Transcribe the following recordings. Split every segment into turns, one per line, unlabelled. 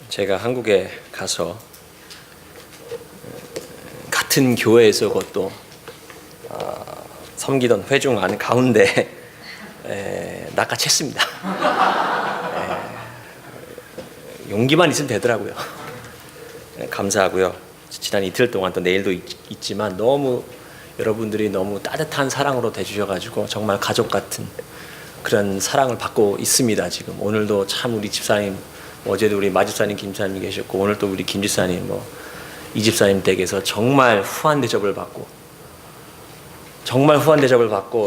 제가 한국에 가서 같은 교회에서 그것도 섬기던 회중 안 가운데 낚아챘습니다. 용기만 있으면 되더라고요. 감사하고요. 지난 이틀 동안 또 내일도 있지만 너무 여러분들이 너무 따뜻한 사랑으로 대주셔가지고 정말 가족 같은 그런 사랑을 받고 있습니다. 지금 오늘도 참 우리 집사님, 어제도 우리 마집사님, 김집사님 계셨고 오늘 또 우리 김집사님, 이 집사님 댁에서 정말 후한 대접을 받고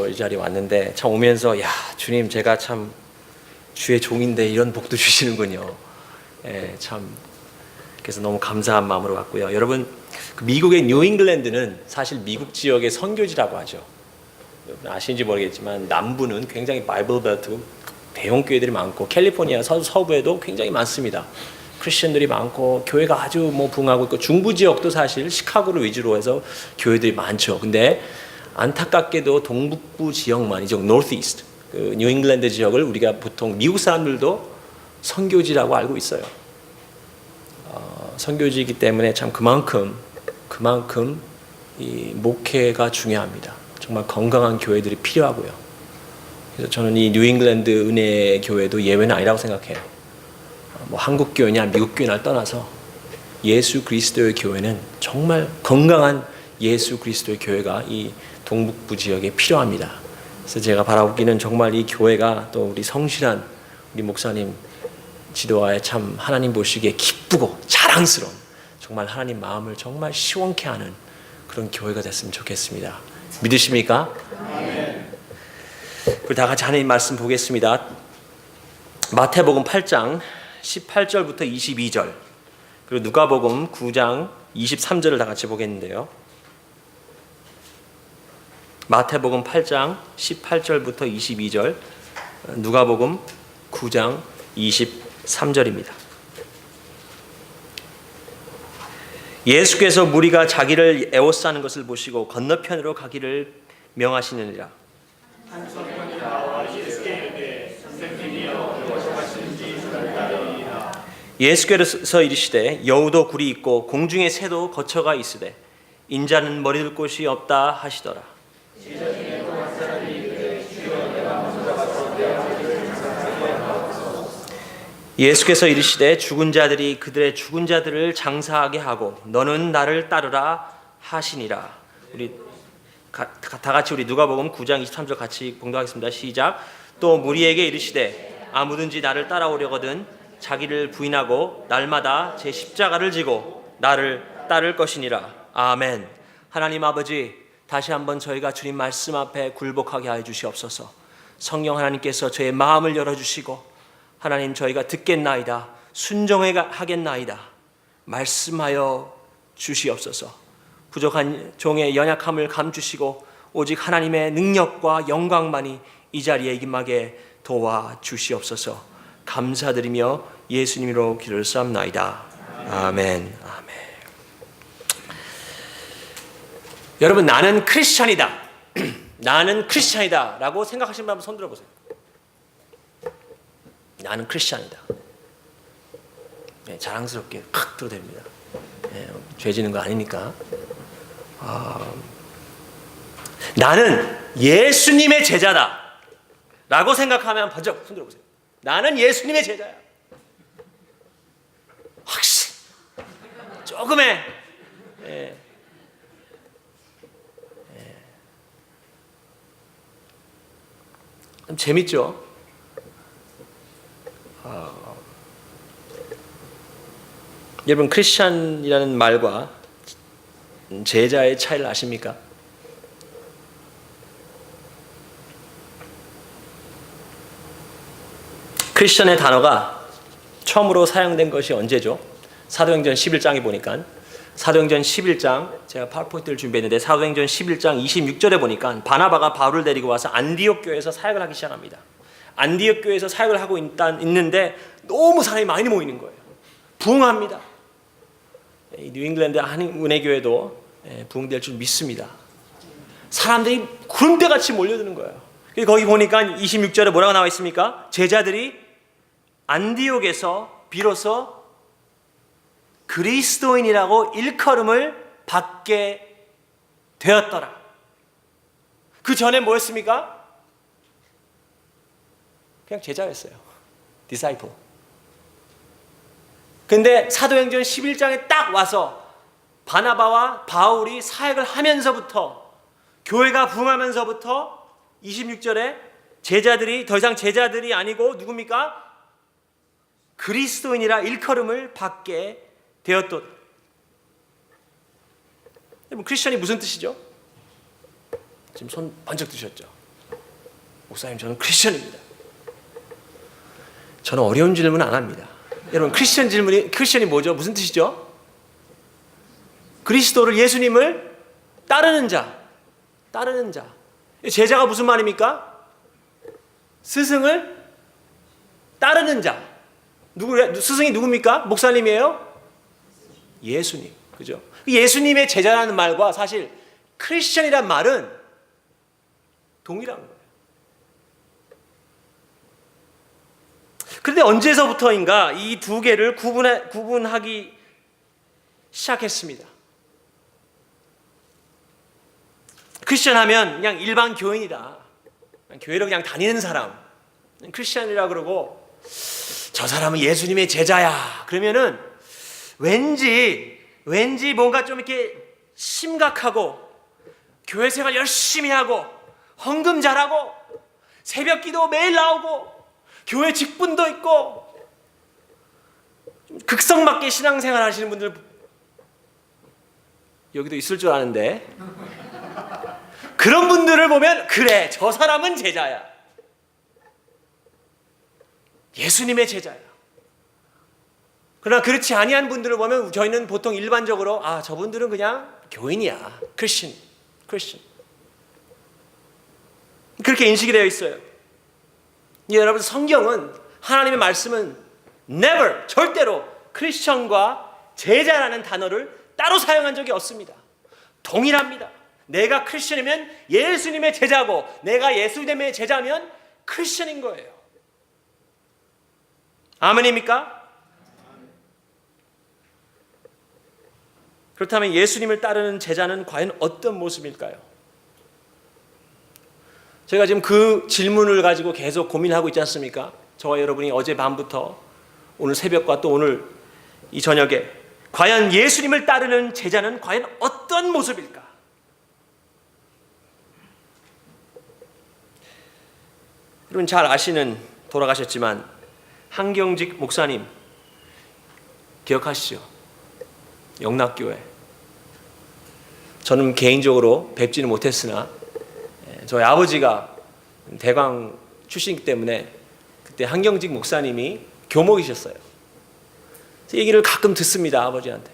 이 자리에 왔는데 참 오면서 야 주님 제가 참 주의 종인데 이런 복도 주시는군요. 참 그래서 너무 감사한 마음으로 왔고요. 여러분 미국의 뉴잉글랜드는 사실 미국 지역의 선교지라고 하죠. 아시는지 모르겠지만 남부는 굉장히 바이블 벨트 대형 교회들이 많고 캘리포니아 서부에도 굉장히 많습니다. 크리스천들이 많고 교회가 아주 부흥하고 있고 중부 지역도 사실 시카고를 위주로 해서 교회들이 많죠. 근데 안타깝게도 동북부 지역만 이쪽 노스 이스트 그 뉴잉글랜드 지역을 우리가 보통 미국 사람들도 선교지라고 알고 있어요. 선교지이기 때문에 참 그만큼 이 목회가 중요합니다. 정말 건강한 교회들이 필요하고요. 그래서 저는 이 뉴잉글랜드 은혜 교회도 예외는 아니라고 생각해요. 한국 교회냐 미국 교회냐를 떠나서 예수 그리스도의 교회는 정말 건강한 예수 그리스도의 교회가 이 동북부 지역에 필요합니다. 그래서 제가 바라보기는 정말 이 교회가 또 우리 성실한 우리 목사님 지도하에 참 하나님 보시기에 기쁘고 자랑스러운 정말 하나님 마음을 정말 시원케 하는 그런 교회가 됐으면 좋겠습니다. 믿으십니까? 네. 그리고 다 같이 하나님 말씀 보겠습니다. 마태복음 8장 18절부터 22절 그리고 누가복음 9장 23절을 다 같이 보겠는데요. 마태복음 8장 18절부터 22절 누가복음 9장 23절입니다. 예수께서 무리가 자기를 에워싸는 것을 보시고 건너편으로 가기를 명하시느니라. 예수께서 이르시되 여우도 굴이 있고 공중의 새도 거처가 있으되 인자는 머리둘 곳이 없다 하시더라. 예수께서 이르시되 죽은 자들이 그들의 죽은 자들을 장사하게 하고 너는 나를 따르라 하시니라. 우리 다 같이 우리 누가복음 9장 23절 같이 봉독하겠습니다. 시작. 또 무리에게 이르시되 아무든지 나를 따라오려거든 자기를 부인하고 날마다 제 십자가를 지고 나를 따를 것이니라. 아멘. 하나님 아버지 다시 한번 저희가 주님 말씀 앞에 굴복하게 하여 주시옵소서. 성령 하나님께서 저의 마음을 열어주시고 하나님 저희가 듣겠나이다 순종하겠나이다 말씀하여 주시옵소서. 부족한 종의 연약함을 감주시고 오직 하나님의 능력과 영광만이 이 자리에 임하게 도와주시옵소서. 감사드리며 예수님으로 기도를 쌓옵나이다. 아멘. 아멘. 여러분 나는 크리스찬이다 나는 크리스찬이다 라고 생각하시는 분 한번 손 들어보세요. 나는 크리스찬이다. 네, 자랑스럽게 칵 들어도 됩니다. 네, 죄 지는 거 아니니까. 나는 예수님의 제자다 라고 생각하면 번쩍 손 들어보세요. 나는 예수님의 제자야. 확실히 조금의 좀 재밌죠? 여러분 크리스찬이라는 말과 제자의 차이를 아십니까? 크리스찬의 단어가 처음으로 사용된 것이 언제죠? 사도행전 11장에 보니까 사도행전 11장 제가 파워포인트를 준비했는데 사도행전 11장 26절에 보니까 바나바가 바울을 데리고 와서 안디옥 교회에서 사역을 하기 시작합니다. 안디옥 교회에서 사역을 하고 있는데 너무 사람이 많이 모이는 거예요. 부흥합니다. 뉴잉글랜드 한인은혜교회도 부흥될 줄 믿습니다. 사람들이 구름대같이 몰려드는 거예요. 거기 보니까 26절에 뭐라고 나와 있습니까? 제자들이 안디옥에서 비로소 그리스도인이라고 일컬음을 받게 되었더라. 그 전에 뭐였습니까? 그냥 제자였어요. 디사이플. 근데 사도행전 11장에 딱 와서 바나바와 바울이 사역을 하면서부터, 교회가 부흥하면서부터 26절에 제자들이 더 이상 제자들이 아니고 누굽니까? 그리스도인이라 일컬음을 받게 되었던. 크리스천이 무슨 뜻이죠? 지금 손 번쩍 드셨죠? 목사님, 저는 크리스천입니다. 저는 어려운 질문 안 합니다. 여러분, 크리스천이 뭐죠? 무슨 뜻이죠? 그리스도를, 예수님을 따르는 자. 제자가 무슨 말입니까? 스승을 따르는 자. 스승이 누굽니까? 목사님이에요? 예수님. 그죠? 예수님의 제자라는 말과 사실 크리스천이란 말은 동일한 거예요. 그런데 언제서부터인가 이 두 개를 구분하기 시작했습니다. 크리스천 하면 그냥 일반 교인이다. 교회를 그냥 다니는 사람. 크리스천이라 그러고, 저 사람은 예수님의 제자야. 그러면은 왠지 뭔가 좀 이렇게 심각하고, 교회 생활 열심히 하고, 헌금 잘하고, 새벽 기도 매일 나오고, 교회 직분도 있고, 극성맞게 신앙생활 하시는 분들 여기도 있을 줄 아는데, 그런 분들을 보면 그래, 저 사람은 제자야. 예수님의 제자야. 그러나 그렇지 아니한 분들을 보면 저희는 보통 일반적으로 저분들은 그냥 교인이야. 크리스천. 그렇게 인식이 되어 있어요. 여러분, 성경은, 하나님의 말씀은 never, 절대로 크리스천과 제자라는 단어를 따로 사용한 적이 없습니다. 동일합니다. 내가 크리스천이면 예수님의 제자고, 내가 예수님의 제자면 크리스천인 거예요. 아멘입니까? 그렇다면 예수님을 따르는 제자는 과연 어떤 모습일까요? 제가 지금 그 질문을 가지고 계속 고민하고 있지 않습니까? 저와 여러분이 어제 밤부터 오늘 새벽과 또 오늘 이 저녁에 과연 예수님을 따르는 제자는 과연 어떤 모습일까? 여러분 잘 아시는, 돌아가셨지만 한경직 목사님 기억하시죠? 영락교회. 저는 개인적으로 뵙지는 못했으나 저희 아버지가 대광 출신이기 때문에 그때 한경직 목사님이 교목이셨어요. 얘기를 가끔 듣습니다, 아버지한테.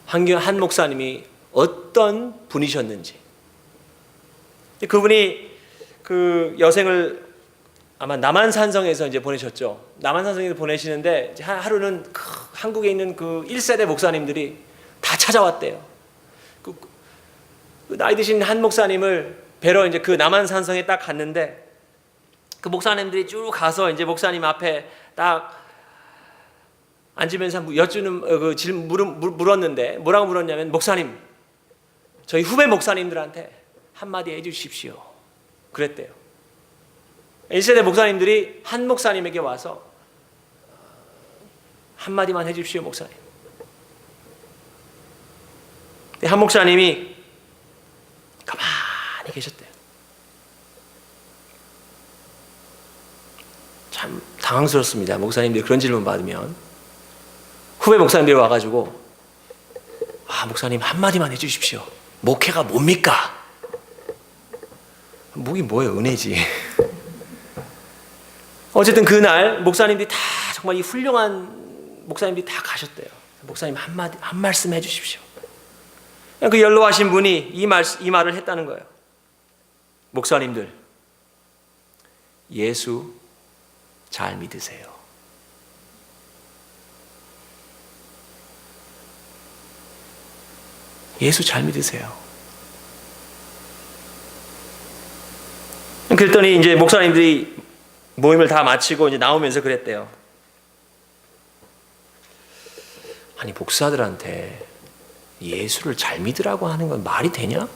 한 목사님이 어떤 분이셨는지. 그분이 그 여생을 아마 남한산성에서 이제 보내셨죠. 남한산성에서 보내시는데 하루는 한국에 있는 그 1세대 목사님들이 다 찾아왔대요. 그 나이 드신 한 목사님을 뵈러 이제 그 남한산성에 딱 갔는데, 그 목사님들이 쭉 가서 이제 목사님 앞에 딱 앉으면서 여쭈는 그 물었는데, 뭐라고 물었냐면, 목사님, 저희 후배 목사님들한테 한마디 해주십시오. 그랬대요. 1세대 목사님들이 한 목사님에게 와서 한마디만 해주십시오, 목사님. 한 목사님이 가만히 계셨대요. 참 당황스럽습니다. 목사님들이 그런 질문 받으면. 후배 목사님들이 와가지고, 목사님 한마디만 해주십시오. 목회가 뭡니까? 목이 뭐예요? 은혜지. 어쨌든 그날 목사님들이 다, 정말 이 훌륭한 목사님들이 다 가셨대요. 목사님 한 말씀 해주십시오. 그 연로하신 분이 이 말을 했다는 거예요. 목사님들, 예수 잘 믿으세요. 예수 잘 믿으세요. 그랬더니 이제 목사님들이 모임을 다 마치고 이제 나오면서 그랬대요. 아니 목사들한테 예수를 잘 믿으라고 하는 건 말이 되냐?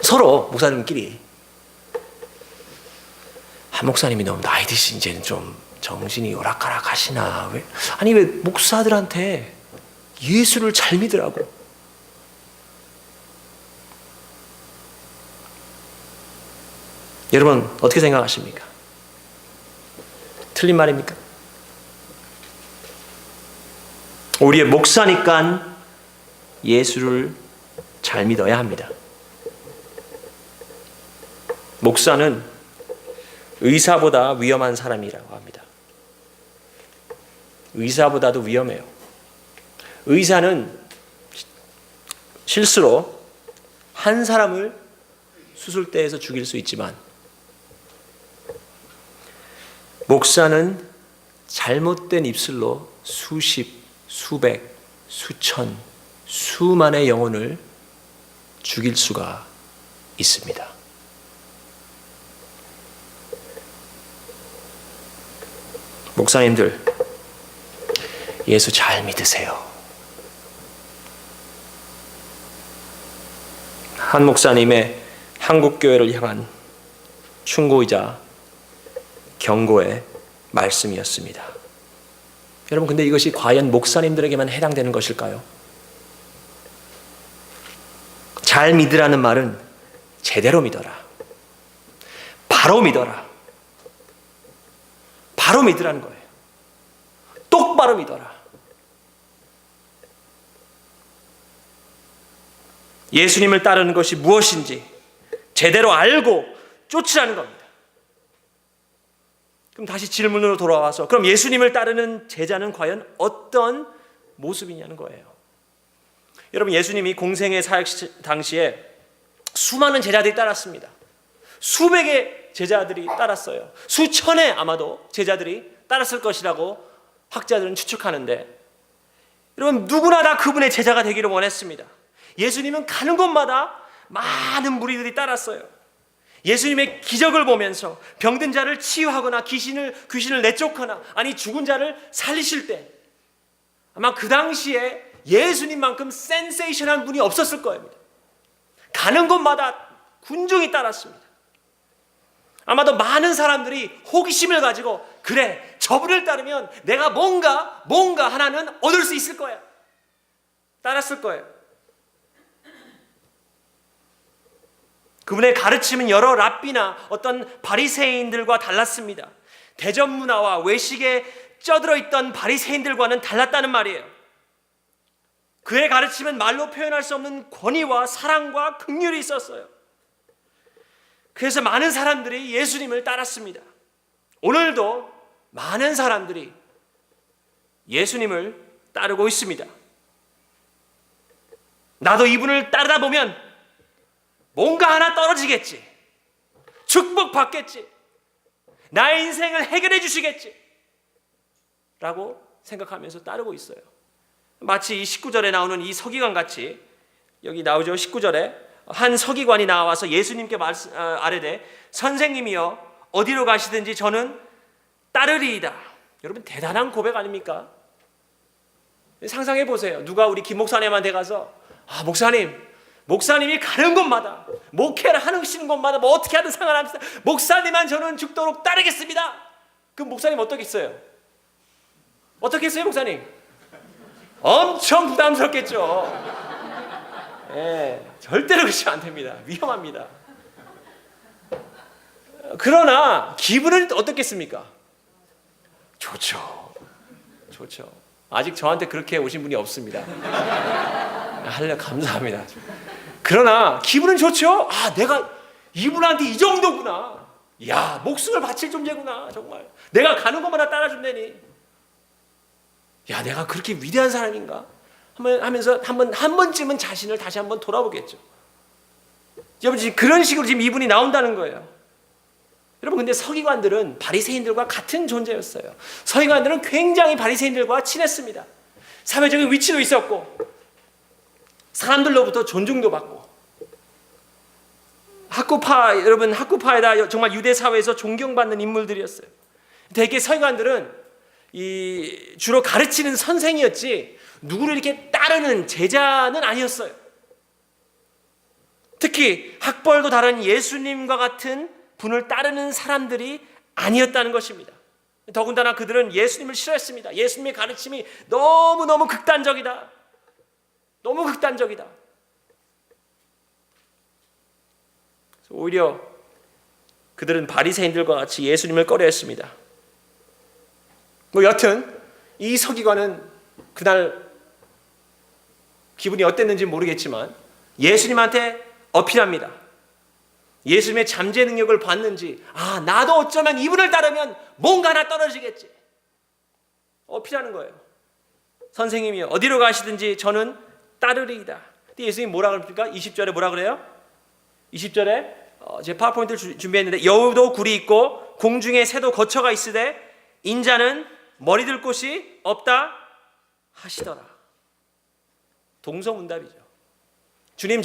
서로 목사님끼리. 한 목사님이 너무 나이 드신 이제는 좀 정신이 오락가락 하시나? 왜 목사들한테 예수를 잘 믿으라고? 여러분 어떻게 생각하십니까? 틀린 말입니까? 우리의 목사니까 예수를 잘 믿어야 합니다. 목사는 의사보다 위험한 사람이라고 합니다. 의사보다도 위험해요. 의사는 실수로 한 사람을 수술대에서 죽일 수 있지만 목사는 잘못된 입술로 수십, 수백, 수천, 수만의 영혼을 죽일 수가 있습니다. 목사님들, 예수 잘 믿으세요. 한 목사님의 한국교회를 향한 충고이자 경고의 말씀이었습니다. 여러분, 근데 이것이 과연 목사님들에게만 해당되는 것일까요? 잘 믿으라는 말은 제대로 믿어라. 바로 믿어라. 바로 믿으라는 거예요. 똑바로 믿어라. 예수님을 따르는 것이 무엇인지 제대로 알고 쫓으라는 겁니다. 그럼 다시 질문으로 돌아와서 그럼 예수님을 따르는 제자는 과연 어떤 모습이냐는 거예요. 여러분, 예수님이 공생의 사역 당시에 수많은 제자들이 따랐습니다. 수백의 제자들이 따랐어요. 수천의 아마도 제자들이 따랐을 것이라고 학자들은 추측하는데, 여러분 누구나 다 그분의 제자가 되기를 원했습니다. 예수님은 가는 곳마다 많은 무리들이 따랐어요. 예수님의 기적을 보면서 병든 자를 치유하거나 귀신을 내쫓거나 아니 죽은 자를 살리실 때 아마 그 당시에 예수님만큼 센세이션한 분이 없었을 겁니다. 가는 곳마다 군중이 따랐습니다. 아마도 많은 사람들이 호기심을 가지고 그래 저분을 따르면 내가 뭔가 하나는 얻을 수 있을 거야 따랐을 거예요. 그분의 가르침은 여러 랍비나 어떤 바리새인들과 달랐습니다. 대접 문화와 외식에 쩌들어 있던 바리새인들과는 달랐다는 말이에요. 그의 가르침은 말로 표현할 수 없는 권위와 사랑과 긍휼이 있었어요. 그래서 많은 사람들이 예수님을 따랐습니다. 오늘도 많은 사람들이 예수님을 따르고 있습니다. 나도 이분을 따르다 보면 뭔가 하나 떨어지겠지. 축복받겠지. 나의 인생을 해결해 주시겠지. 라고 생각하면서 따르고 있어요. 마치 이 19절에 나오는 이 서기관 같이, 여기 나오죠. 19절에 한 서기관이 나와서 예수님께 아뢰되 선생님이여 어디로 가시든지 저는 따르리이다. 여러분 대단한 고백 아닙니까? 상상해 보세요. 누가 우리 김 목사님한테 가서 목사님이 가는 곳마다 목회를 하시는 곳마다 뭐 어떻게 하든 상관없어요. 목사님만 저는 죽도록 따르겠습니다. 그럼 목사님 어떻겠어요? 어떻겠어요 목사님? 엄청 부담스럽겠죠. 절대로 그러시면 안 됩니다. 위험합니다. 그러나 기분은 어떻겠습니까? 좋죠. 아직 저한테 그렇게 오신 분이 없습니다. 감사합니다. 그러나 기분은 좋죠. 내가 이분한테 이 정도구나. 야, 목숨을 바칠 존재구나. 정말 내가 가는 곳마다 따라준다니. 야, 내가 그렇게 위대한 사람인가? 하면서 한 번쯤은 자신을 다시 한번 돌아보겠죠. 여러분 지금 그런 식으로 지금 이분이 나온다는 거예요. 여러분 근데 서기관들은 바리새인들과 같은 존재였어요. 서기관들은 굉장히 바리새인들과 친했습니다. 사회적인 위치도 있었고 사람들로부터 존중도 받고 학구파에다 정말 유대 사회에서 존경받는 인물들이었어요. 대개 서기관들은 이 주로 가르치는 선생이었지 누구를 이렇게 따르는 제자는 아니었어요. 특히 학벌도 다른 예수님과 같은 분을 따르는 사람들이 아니었다는 것입니다. 더군다나 그들은 예수님을 싫어했습니다. 예수님의 가르침이 너무너무 극단적이다. 너무 극단적이다. 오히려 그들은 바리새인들과 같이 예수님을 꺼려했습니다. 여튼 이 서기관은 그날 기분이 어땠는지 모르겠지만 예수님한테 어필합니다. 예수님의 잠재 능력을 봤는지 나도 어쩌면 이분을 따르면 뭔가 하나 떨어지겠지. 어필하는 거예요. 선생님이요 어디로 가시든지 저는 따르리이다. 근데 예수님이 뭐라 그럽니까? 20절에 뭐라 그래요? 20절에 제 파워포인트를 준비했는데 여우도 굴이 있고 공중에 새도 거처가 있으되 인자는 머리 들 곳이 없다 하시더라. 동서문답이죠. 주님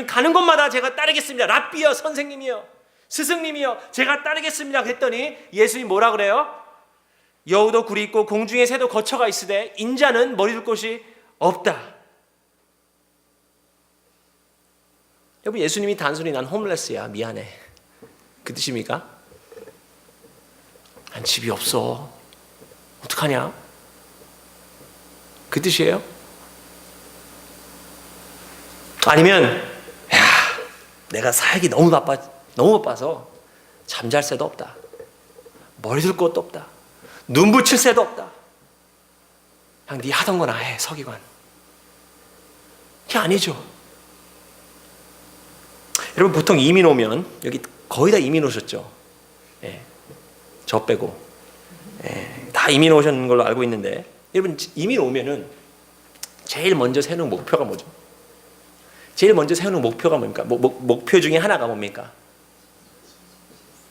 가는 곳마다 제가 따르겠습니다. 랍비여 선생님이여 스승님이여 제가 따르겠습니다 했더니 예수님이 뭐라 그래요? 여우도 굴이 있고 공중에 새도 거처가 있으되 인자는 머리 둘 곳이 없다. 여러분 예수님이 단순히 난 홈레스야 미안해 그 뜻입니까? 난 집이 없어 어떡하냐? 그 뜻이에요? 아니면 내가 사역이 너무 바빠서 잠잘 새도 없다. 머리 둘 곳도 없다. 눈 붙일 새도 없다. 그냥 네 하던 거나 해 서기관. 그게 아니죠. 여러분 보통 이민 오면 여기 거의 다 이민 오셨죠. 저 빼고 다 이민 오셨는 걸로 알고 있는데 여러분 이민 오면은 제일 먼저 세우는 목표가 뭐죠? 제일 먼저 세우는 목표가 뭡니까? 목표 중에 하나가 뭡니까?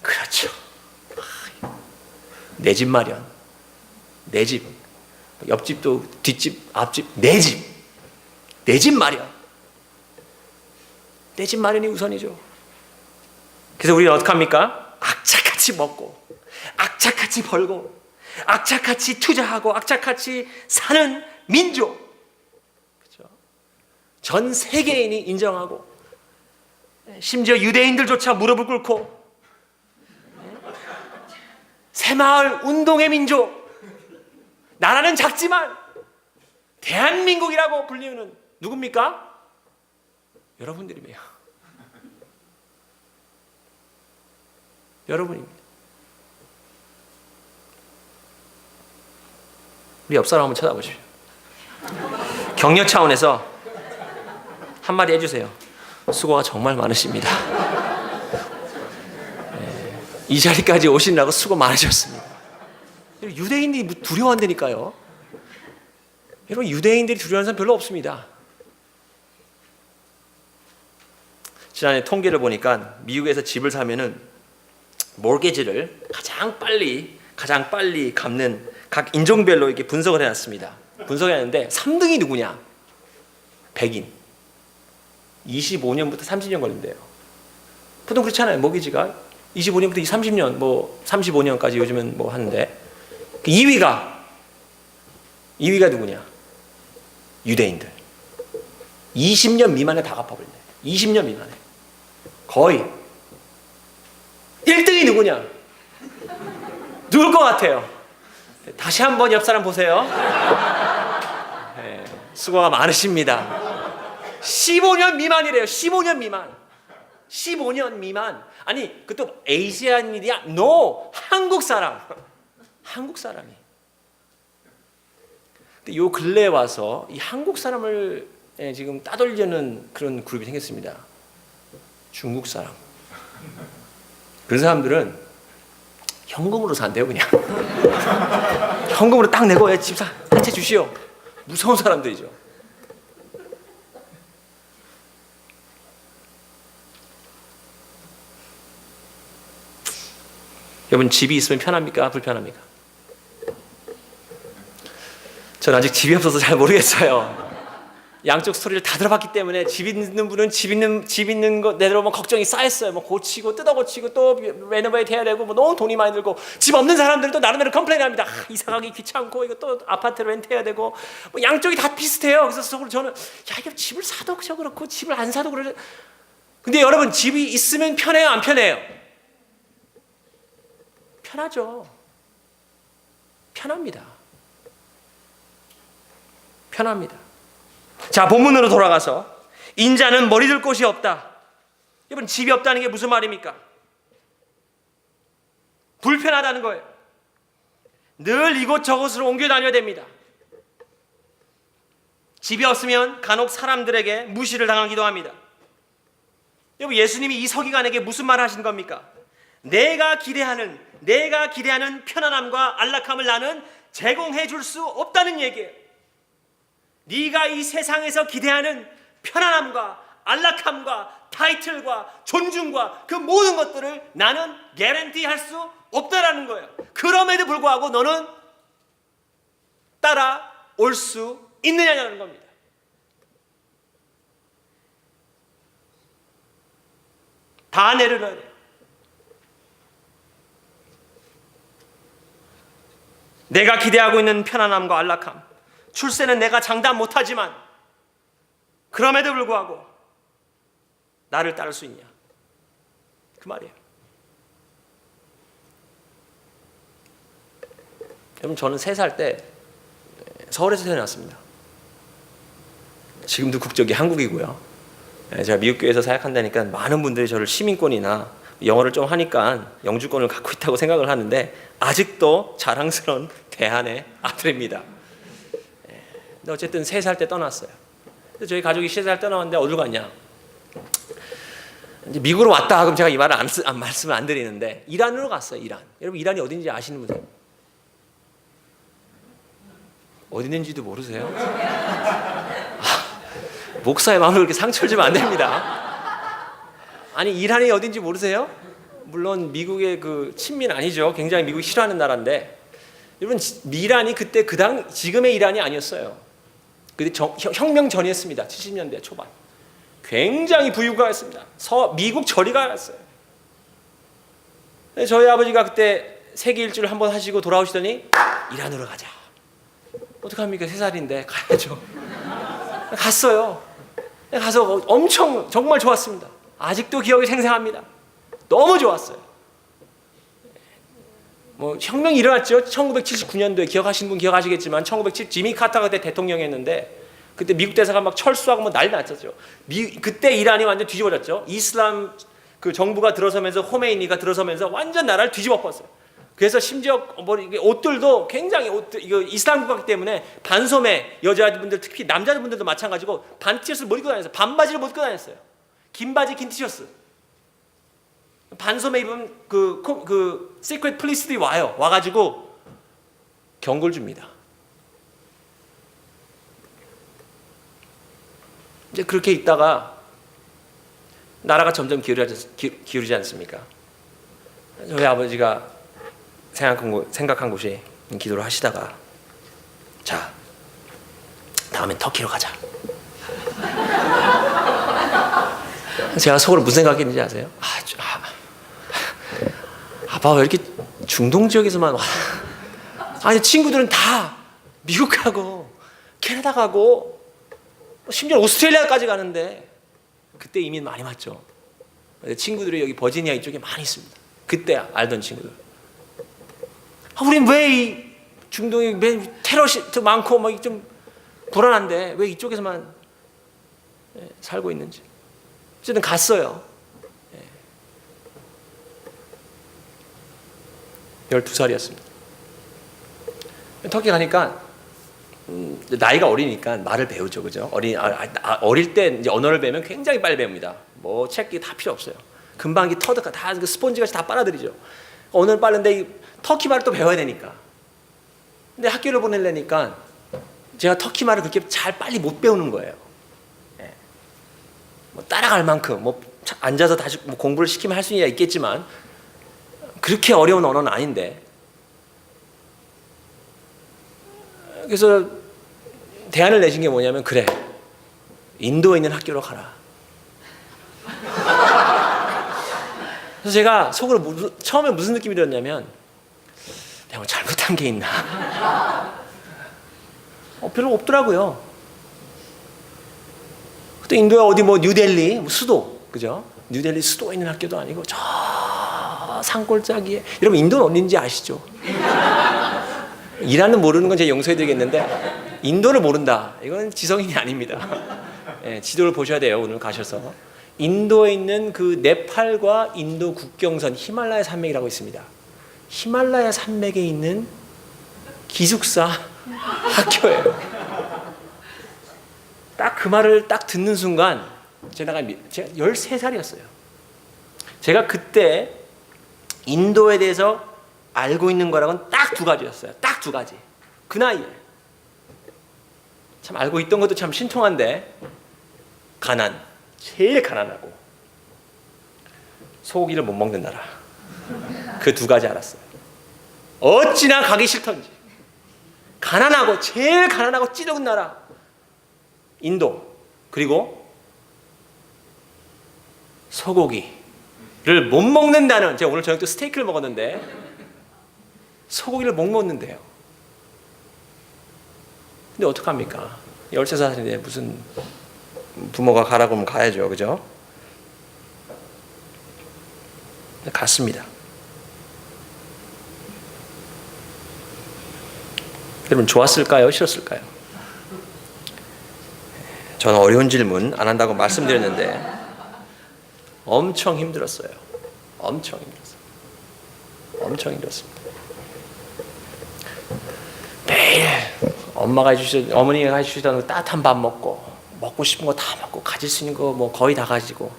그렇죠. 내 집 마련. 내 집. 옆집도 뒷집, 앞집, 내 집. 내 집 마련. 내 집 마련이 우선이죠. 그래서 우리는 어떻게 합니까? 악착같이 먹고 악착같이 벌고 악착같이 투자하고 악착같이 사는 민족. 그렇죠? 전 세계인이 인정하고 심지어 유대인들조차 무릎을 꿇고 새마을 운동의 민족. 나라는 작지만 대한민국이라고 불리우는 누굽니까? 여러분들이에요. 여러분입니다. 우리 옆 사람 한번 쳐다보십시오. 격려 차원에서 한마디 해주세요. 수고가 정말 많으십니다. 이 자리까지 오시느라고 수고 많으셨습니다. 유대인들이 두려워한다니까요. 여러분 유대인들이 두려워하는 사람 별로 없습니다. 지난해 통계를 보니까 미국에서 집을 사면은 모르게지를 가장 빨리 갚는 각 인종별로 이렇게 분석을 해놨습니다. 분석해놨는데 3등이 누구냐? 백인. 25년부터 30년 걸린대요. 보통 그렇잖아요. 모기지가 25년부터 30년, 35년까지 요즘은 하는데 2위가 누구냐? 유대인들. 20년 미만에 다 갚아버린대. 20년 미만에. 거의. 1등이 누구냐? 누굴 것 같아요? 다시 한번 옆 사람 보세요. 수고가 많으십니다. 15년 미만이래요. 15년 미만. 15년 미만. 아니 그것도 아시안이야? No. 한국 사람이. 근데 요 근래에 와서 이 한국 사람을 지금 따돌려는 그런 그룹이 생겼습니다. 중국 사람. 그 사람들은 현금으로 산대요 그냥. 현금으로 딱 내고 집 한 채 주시오. 무서운 사람들이죠. 여러분 집이 있으면 편합니까? 불편합니까? 저는 아직 집이 없어서 잘 모르겠어요. 양쪽 스토리를 다 들어봤기 때문에 집 있는 분은 집 있는 거 내려오면 걱정이 쌓였어요. 뭐 고치고 뜯어 고치고 또 레노베이트 해야 되고 뭐 너무 돈이 많이 들고, 집 없는 사람들도 나름대로 컴플레인합니다. 이사 가기 귀찮고 이거 또 아파트 렌트해야 되고 뭐 양쪽이 다 비슷해요. 그래서 속으로 저는 야, 이게 집을 사도 그렇고 집을 안 사도 그래. 근데 여러분, 집이 있으면 편해요, 안 편해요? 편하죠. 편합니다. 편합니다. 자, 본문으로 돌아가서 인자는 머리둘 곳이 없다. 여러분, 집이 없다는 게 무슨 말입니까? 불편하다는 거예요. 늘 이곳저곳으로 옮겨 다녀야 됩니다. 집이 없으면 간혹 사람들에게 무시를 당하기도 합니다. 여러분, 예수님이 이 서기관에게 무슨 말을 하신 겁니까? 내가 기대하는 편안함과 안락함을 나는 제공해 줄 수 없다는 얘기예요. 네가 이 세상에서 기대하는 편안함과 안락함과 타이틀과 존중과 그 모든 것들을 나는 개런티 할 수 없다라는 거예요. 그럼에도 불구하고 너는 따라올 수 있느냐는 겁니다. 다 내려놔야 돼요. 내가 기대하고 있는 편안함과 안락함, 출세는 내가 장담 못하지만 그럼에도 불구하고 나를 따를 수 있냐, 그 말이에요. 여러분, 저는 3살 때 서울에서 태어났습니다. 지금도 국적이 한국이고요. 제가 미국 교회에서 사역한다니까 많은 분들이 저를 시민권이나 영어를 좀 하니까 영주권을 갖고 있다고 생각을 하는데, 아직도 자랑스러운 대한의 아들입니다. 근데 어쨌든 3살 때 떠났어요. 저희 가족이 3살 떠나왔는데 어디로 갔냐? 이제 미국으로 왔다. 그럼 제가 이 말을 말씀을 안 드리는데, 이란으로 갔어요. 이란. 여러분, 이란이 어딘지 아시는 분들? 어디 있는지도 모르세요? 목사의 마음을 그렇게 상처를 주면 안 됩니다. 아니, 이란이 어딘지 모르세요? 물론 미국의 그 친민 아니죠. 굉장히 미국이 싫어하는 나라인데, 여러분, 이란이 그때 지금의 이란이 아니었어요. 그때 혁명 전이었습니다. 70년대 초반. 굉장히 부유가였습니다. 미국 저리가 갔어요. 저희 아버지가 그때 세계 일주를 한번 하시고 돌아오시더니 이란으로 가자. 어떡합니까? 3살인데 가야죠. 갔어요. 가서 엄청 정말 좋았습니다. 아직도 기억이 생생합니다. 너무 좋았어요. 뭐 혁명이 일어났죠. 1979년도에 기억하시는 분 기억하시겠지만, 1970 지미 카터가 그때 대통령이었는데, 그때 미국 대사가 막 철수하고 뭐 난리 났었죠. 그때 이란이 완전 뒤집어졌죠. 이슬람 그 정부가 들어서면서, 호메이니가 들어서면서 완전 나라를 뒤집어 엎었어요. 그래서 심지어 뭐 옷들도 굉장히 이거 이슬람 국가이기 때문에 반소매, 여자분들 특히 남자분들도 마찬가지고 반티셔츠를 못 입고 다녔어요. 반바지를 못 입고 다녔어요. 긴 바지, 긴 티셔츠. 반소매 입으면 그 시크릿 플리스들이 와가지고 경고를 줍니다. 이제 그렇게 있다가 나라가 점점 기울지 않습니까? 저희 아버지가 생각한 곳이 기도를 하시다가, 자, 다음엔 터키로 가자. 제가 속으로 무슨 생각했는지 아세요? 아빠 왜 이렇게 중동 지역에서만 와? 아니, 친구들은 다 미국 가고 캐나다 가고 심지어 오스트레일리아까지 가는데, 그때 이민 많이 왔죠. 친구들이 여기 버지니아 이쪽에 많이 있습니다. 그때 알던 친구들. 우린 왜 이 중동에 테러시도 많고 막 좀 불안한데 왜 이쪽에서만 살고 있는지. 어쨌든 갔어요. 12살이었습니다. 터키 가니까 나이가 어리니까 말을 배우죠, 그죠? 어릴 때 이제 언어를 배우면 굉장히 빨리 배웁니다. 뭐 책이 다 필요 없어요. 금방 터득가 다 스폰지같이 다 빨아들이죠. 언어는 빠른데 터키 말을 또 배워야 되니까. 근데 학교를 보내려니까 제가 터키 말을 그렇게 잘 빨리 못 배우는 거예요. 뭐 따라갈 만큼 뭐 앉아서 다시 뭐 공부를 시키면 할 수 있겠지만 그렇게 어려운 언어는 아닌데. 그래서 대안을 내신 게 뭐냐면, 그래, 인도에 있는 학교로 가라. 그래서 제가 속으로 처음에 무슨 느낌이 들었냐면 내가 잘못한 게 있나? 별로 없더라고요. 또 인도에 어디 뭐 뉴델리 수도, 그죠? 뉴델리 수도에 있는 학교도 아니고 저 산골짜기에. 여러분 인도는 어딘지 아시죠? 이란은 모르는 건 제가 용서해드리겠는데 인도를 모른다. 이건 지성인이 아닙니다. 예, 지도를 보셔야 돼요. 오늘 가셔서. 인도에 있는 그 네팔과 인도 국경선 히말라야 산맥이라고 있습니다. 히말라야 산맥에 있는 기숙사 학교예요. 딱 그 말을 딱 듣는 순간 제가 13살이었어요. 제가 그때 인도에 대해서 알고 있는 거라고는 딱 두 가지였어요. 딱 두 가지. 그 나이에. 참 알고 있던 것도 참 신통한데 가난. 제일 가난하고 소고기를 못 먹는 나라. 그 두 가지 알았어요. 어찌나 가기 싫던지. 가난하고 제일 가난하고 찌르는 나라 인도. 그리고 소고기를 못 먹는다는. 제가 오늘 저녁 또 스테이크를 먹었는데 소고기를 못 먹는데요. 근데 어떡합니까? 13살인데 무슨 부모가 가라고 하면 가야죠. 그죠? 갔습니다. 여러분 좋았을까요? 싫었을까요? 저는 어려운 질문 안 한다고 말씀드렸는데 엄청 힘들었어요. 엄청 힘들었습니다. 매일 어머니가 해주시던 따뜻한 밥 먹고 싶은 거 다 먹고 가질 수 있는 거 뭐 거의 다 가지고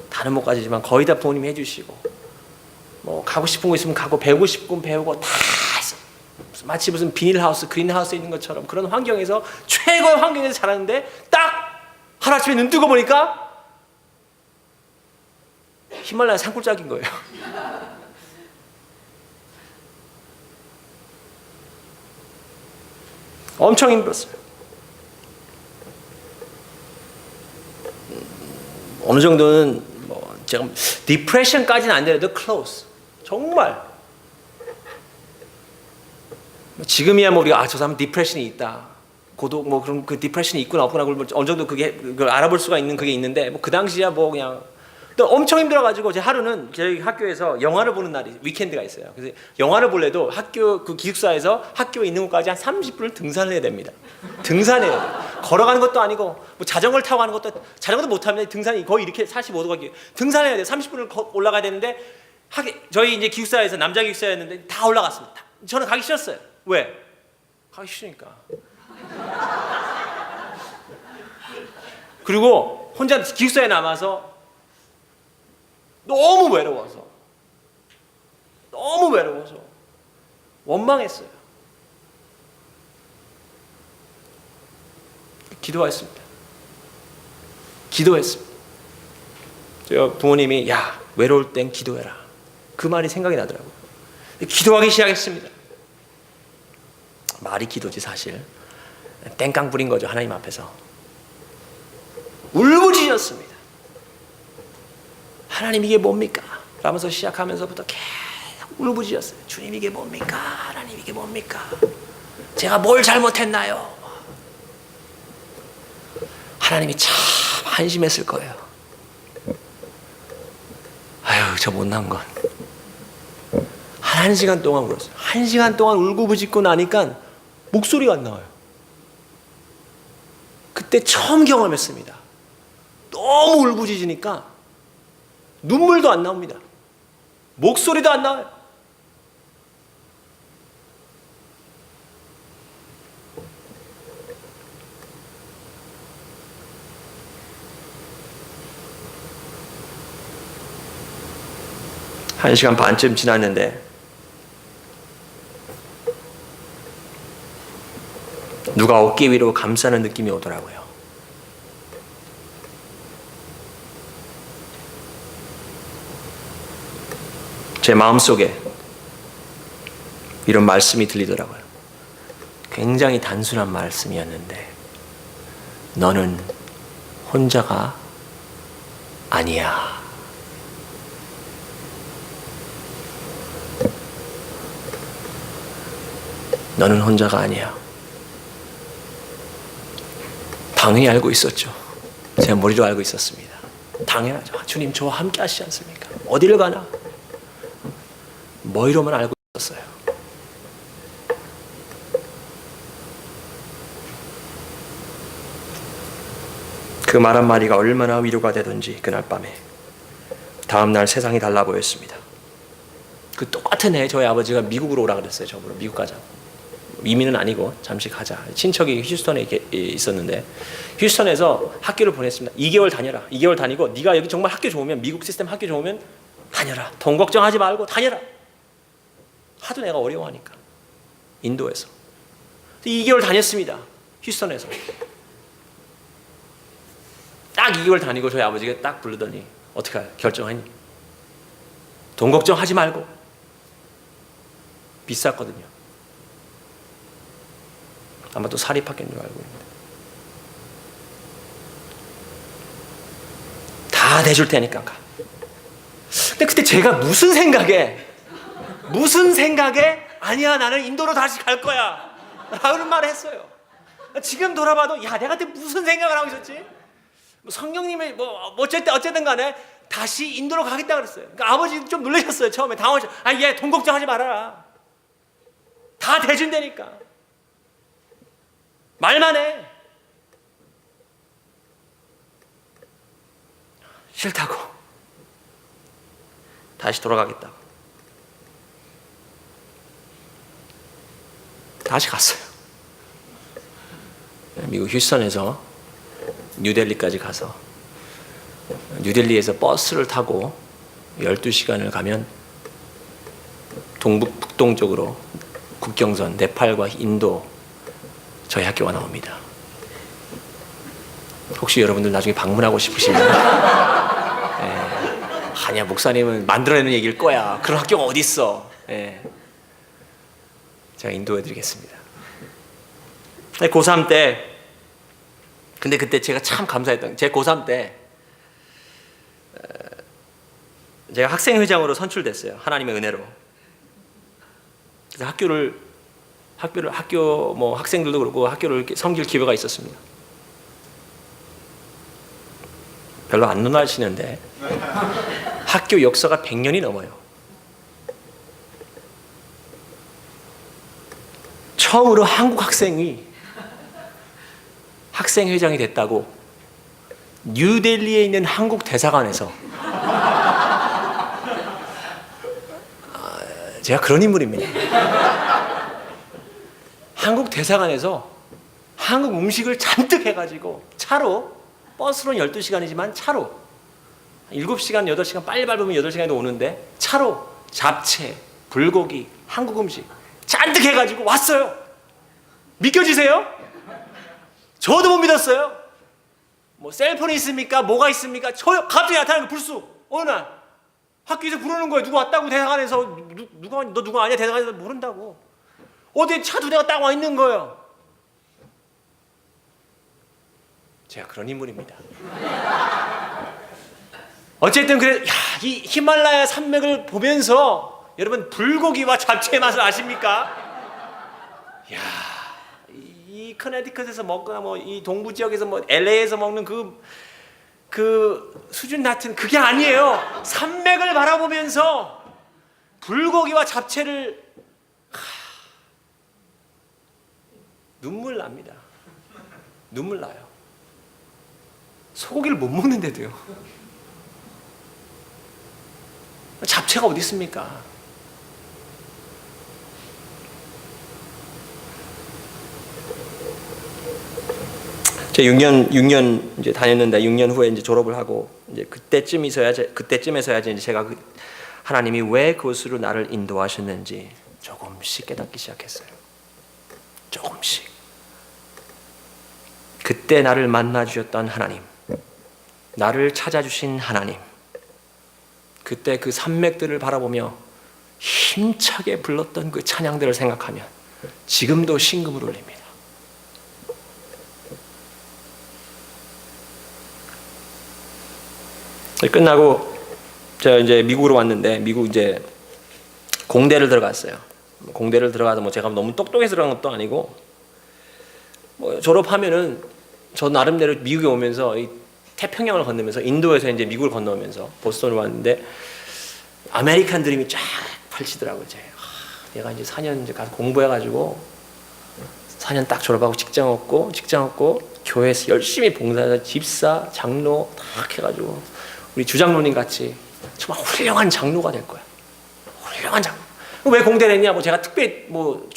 다는 못 가지지만 거의 다 부모님이 해주시고 뭐 가고 싶은 거 있으면 가고 배우고 싶은 거 배우고 다 마치 무슨 비닐하우스 그린하우스에 있는 것처럼 그런 환경에서 최고의 환경에서 자랐는데 딱 하루아침에 눈 뜨고 보니까 히말라야 산골짜기인 거예요. 엄청 힘들었어요. 어느 정도는 뭐 제가 디프레션까지는 안 되더라도 close. 정말 지금이야 뭐 우리가 저 사람 디프레션이 있다. 고독 뭐 그런 그 디프레션이 있구나 없구나 그걸 어느 정도 그걸 알아볼 수가 있는 그게 있는데 뭐 그 당시야 뭐 그냥 또 엄청 힘들어가지고 제 하루는 저희 학교에서 영화를 보는 날이 위켄드가 있어요. 그래서 영화를 볼래도 학교 그 기숙사에서 학교에 있는 곳까지 한 30분을 등산을 해야 됩니다. 등산해야 돼요. 걸어가는 것도 아니고 뭐 자전거를 타고 가는 것도 자전거도 못 타면 등산이 거의 이렇게 45도가 등산해야 돼요. 30분을 올라가야 되는데 저희 이제 기숙사에서 남자 기숙사였는데 다 올라갔습니다. 저는 가기 싫었어요. 왜? 가기 싫으니까. 그리고 혼자 기숙사에 남아서 너무 외로워서 원망했어요. 기도했습니다. 제가 부모님이 야 외로울 땐 기도해라. 그 말이 생각이 나더라고요. 기도하기 시작했습니다. 말이 기도지 사실. 땡깡 부린 거죠. 하나님 앞에서. 울부짖었습니다. 하나님 이게 뭡니까? 라면서 시작하면서부터 계속 울부짖었어요. 주님 이게 뭡니까? 하나님 이게 뭡니까? 제가 뭘 잘못했나요? 하나님이 참 한심했을 거예요. 아유 저 못난 건. 한 시간 동안 울었어요. 1시간 동안 울고부짖고 나니까 목소리가 안 나와요. 그때 처음 경험했습니다. 너무 울부짖으니까 눈물도 안 나옵니다. 목소리도 안 나와요. 한 시간 반쯤 지났는데 누가 어깨 위로 감싸는 느낌이 오더라고요. 제 마음속에 이런 말씀이 들리더라고요. 굉장히 단순한 말씀이었는데 너는 혼자가 아니야. 너는 혼자가 아니야. 당연히 알고 있었죠. 제 머리로 알고 있었습니다. 당연하죠. 주님 저와 함께 하시지 않습니까? 어디를 가나? 머리로만 알고 있었어요. 그 말 한마디가 얼마나 위로가 되던지 그날 밤에. 다음날 세상이 달라 보였습니다. 그 똑같은 해 저희 아버지가 미국으로 오라 그랬어요. 저보고 미국 가자. 이민은 아니고 잠시 가자. 친척이 휴스턴에 있었는데 휴스턴에서 학교를 보냈습니다. 2개월 다녀라. 2개월 다니고 네가 여기 정말 학교 좋으면 미국 시스템 학교 좋으면 다녀라. 돈 걱정하지 말고 다녀라. 하도 내가 어려워하니까. 인도에서 2개월 다녔습니다. 휴스턴에서 딱 2개월 다니고 저희 아버지가 딱 부르더니 어떻게 결정하니? 돈 걱정하지 말고. 비쌌거든요. 아마 또 사립학교인 줄 알고 있는데 다 대줄 테니까 가. 근데 그때 제가 무슨 생각에 아니야 나는 인도로 다시 갈 거야 라는 말을 했어요. 지금 돌아봐도 야 내가 그때 무슨 생각을 하고 있었지? 성령님이 어쨌든 간에 다시 인도로 가겠다 그랬어요. 그러니까 아버지 좀 놀라셨어요. 처음에 당황하셨어요. 얘 돈 걱정하지 말아라. 다 대준다니까. 말만 해. 싫다고. 다시 돌아가겠다고. 다시 갔어요. 미국 휴스턴에서 뉴델리까지 가서 뉴델리에서 버스를 타고 12시간을 가면 북동쪽으로 국경선 네팔과 인도 저희 학교가 나옵니다. 혹시 여러분들 나중에 방문하고 싶으시면 아니야 목사님은 만들어내는 얘기일 거야. 그런 학교가 어디 있어? 제가 인도해드리겠습니다. 고3 때 근데 그때 제가 참 감사했던 제 고3 때 제가 학생회장으로 선출됐어요. 하나님의 은혜로. 그래서 학교 학생들도 그렇고 학교를 섬길 기회가 있었습니다. 별로 안 논하시는데 학교 역사가 100년이 넘어요. 처음으로 한국 학생이 학생회장이 됐다고 뉴델리에 있는 한국 대사관에서 제가 그런 인물입니다. 한국 대사관에서 한국 음식을 잔뜩 해가지고 차로 버스로는 12시간이지만 차로 7시간, 8시간 빨리 밟으면 8시간에도 오는데 차로 잡채, 불고기, 한국 음식 잔뜩 해가지고 왔어요. 믿겨지세요? 저도 못 믿었어요. 셀폰이 있습니까? 뭐가 있습니까? 갑자기 나타나는 거 불쑥 어느 날 학교에서 부르는 거예요. 누구 왔다고 대사관에서 너 누구 아니야? 대사관에서 모른다고. 어디 차 2대가 딱 와 있는 거예요. 제가 그런 인물입니다. 어쨌든 그래 이 히말라야 산맥을 보면서 여러분 불고기와 잡채의 맛을 아십니까? 이 커네티컷에서 먹거나 이 동부 지역에서 LA에서 먹는 그 수준 같은 그게 아니에요. 산맥을 바라보면서 불고기와 잡채를 눈물 납니다. 눈물 나요. 소고기를 못 먹는데도요. 잡채가 어디 있습니까? 제가 6년 이제 다녔는데 6년 후에 이제 졸업을 하고 이제 그때쯤에서야 이제 제가 하나님이 왜 그곳으로 나를 인도하셨는지 조금씩 깨닫기 시작했어요. 조금씩. 그때 나를 만나 주셨던 하나님, 나를 찾아주신 하나님, 그때 그 산맥들을 바라보며 힘차게 불렀던 그 찬양들을 생각하면 지금도 심금을 울립니다. 끝나고 제가 이제 미국으로 왔는데 미국 이제 공대를 들어갔어요. 공대를 들어가서 뭐 제가 너무 똑똑해서 그런 것도 아니고 뭐 졸업하면은 저 나름대로 미국에 오면서 이 태평양을 건너면서 인도에서 이제 미국을 건너면서 보스턴을 왔는데 아메리칸 드림이 쫙 펼치더라고요. 내가 이제 4년 이제 가서 공부해가지고 4년 딱 졸업하고 직장 얻고 교회에서 열심히 봉사해서 집사, 장로 다 해가지고 우리 주장로님 같이 정말 훌륭한 장로가 될 거야. 훌륭한 장로. 왜 공대를 했냐? 뭐 제가 특별히 뭐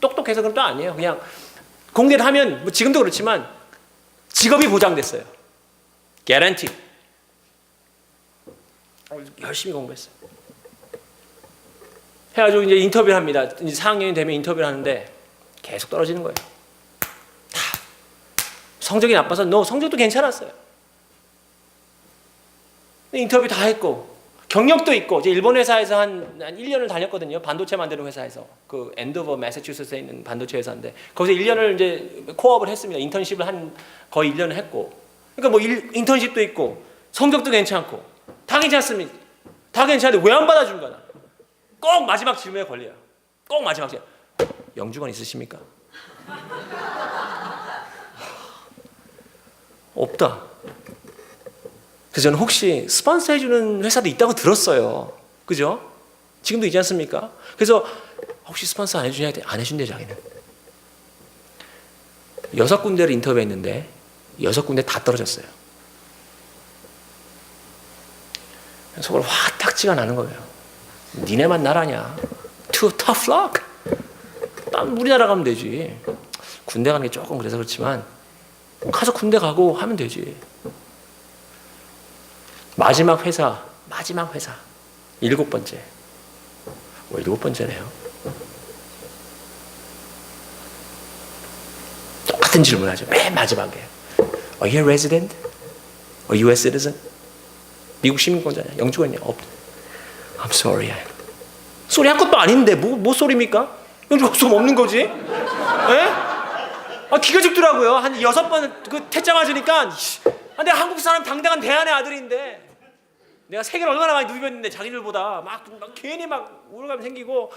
똑똑해서 그런 건 아니에요. 그냥 공대를 하면 뭐 지금도 그렇지만 직업이 보장됐어요. 개런티. 열심히 공부했어요. 해가지고 이제 인터뷰를 합니다. 이제 4학년이 되면 인터뷰를 하는데 계속 떨어지는 거예요. 다 성적이 나빠서 너 성적도 괜찮았어요. 인터뷰 다 했고 경력도 있고 이제 일본 회사에서 한 1년을 다녔거든요. 반도체 만드는 회사에서 그 엔도버 매사추세츠에 있는 반도체 회사인데 거기서 1년을 이제 코업을 했습니다. 인턴십을 한 거의 1년을 했고 그러니까 뭐 인턴십도 있고 성적도 괜찮고 다 괜찮습니다. 다 괜찮은데 왜 안 받아준 거야? 꼭 마지막 질문에 걸려요. 꼭 마지막 질문. 영주권 있으십니까? 없다. 그래서 저는 혹시 스폰서 해주는 회사도 있다고 들었어요. 그죠? 지금도 있지 않습니까? 그래서 혹시 스폰서 안 해주냐? 안 해준대 자기는. 6군데를 인터뷰했는데 6군데 다 떨어졌어요. 속으로 화딱지가 나는 거예요. 니네만 나라냐? Too tough luck. 난 우리나라 가면 되지. 군대 가는 게 조금 그래서 그렇지만 가서 군대 가고 하면 되지. 마지막 회사 7번째. 7번째네요. 똑같은 질문하죠. 맨 마지막에. Are you a resident? Are you a citizen? 미국 시민권자냐? 영주권이냐? 없. I'm sorry. 소리 할 것도 아닌데 뭐 소리입니까? 영주권 없는 거지? 에? 기가 죽더라고요. 한 6번 그 퇴짜 맞으니까 내가 한국 사람 당당한 대한의 아들인데 내가 세계를 얼마나 많이 누비었는데 자기들보다 막 괜히 막 우울감이 생기고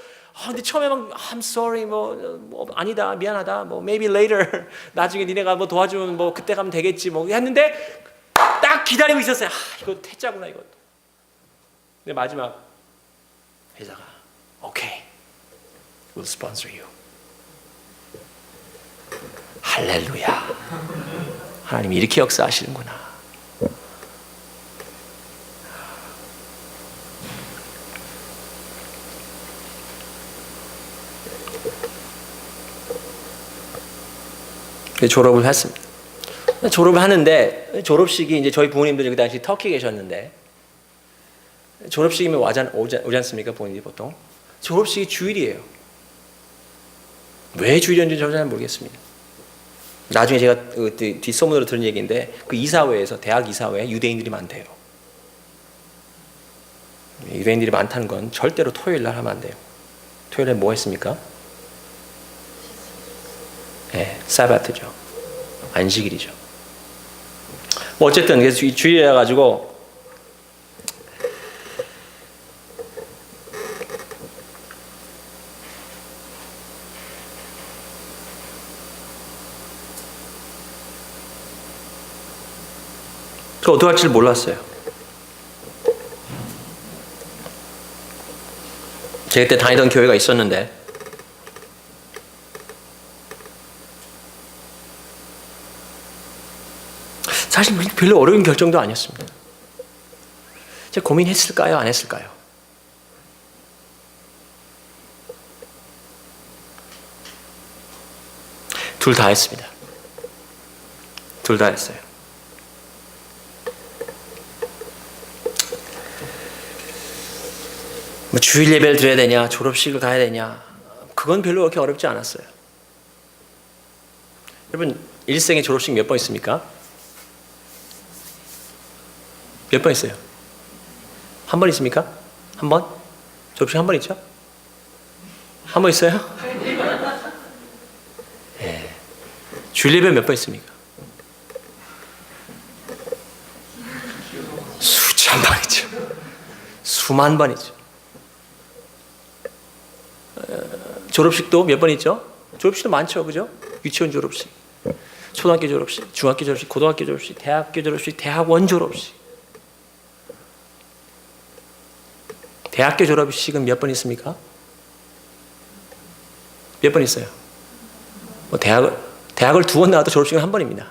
근데 처음에 막 I'm sorry 뭐 아니다 미안하다 뭐 maybe later 나중에 니네가 뭐 도와주면 뭐 그때 가면 되겠지 뭐 했는데 딱 기다리고 있었어요. 이거 퇴짜구나 이것도. 근데 마지막 회사가 Okay, we'll sponsor you. 할렐루야. 하나님이 이렇게 역사하시는구나. 졸업을 했습니다. 졸업을 하는데 졸업식이 이제 저희 부모님들이 그 당시 터키 계셨는데 졸업식이면 오지 않습니까? 부모님이 보통 졸업식이 주일이에요. 왜 주일인지 저는 잘 모르겠습니다. 나중에 제가 뒷소문으로 들은 얘기인데 그 이사회에서 대학 이사회에 유대인들이 많대요. 유대인들이 많다는 건 절대로 토요일 날 하면 안 돼요. 토요일에 뭐 했습니까? 네, 사바트죠. 안식일이죠. 뭐 어쨌든 그래서 주일이라 가지고 저 어떻게 할지 몰랐어요. 제가 그때 다니던 교회가 있었는데 사실 별로 어려운 결정도 아니었습니다. 제가 고민했을까요? 안 했을까요? 둘 다 했습니다. 둘 다 했어요. 뭐 주일 예배를 드려야 되냐, 졸업식을 가야 되냐, 그건 별로 그렇게 어렵지 않았어요. 여러분 일생에 졸업식 몇 번 있습니까? 몇 번 있어요? 한 번 있습니까? 한 번? 졸업식 한 번 있죠? 한 번 있어요? 네. 주일 예배 몇 번 있습니까? 수천 수만 번 있죠. 졸업식도 몇 번 있죠? 졸업식도 많죠, 그죠? 유치원 졸업식, 초등학교 졸업식, 중학교 졸업식, 고등학교 졸업식, 대학교 졸업식, 대학원 졸업식. 대학교 졸업식은 몇 번 있습니까? 몇 번 있어요? 뭐 대학을 2번 나와도 졸업식은 한 번입니다.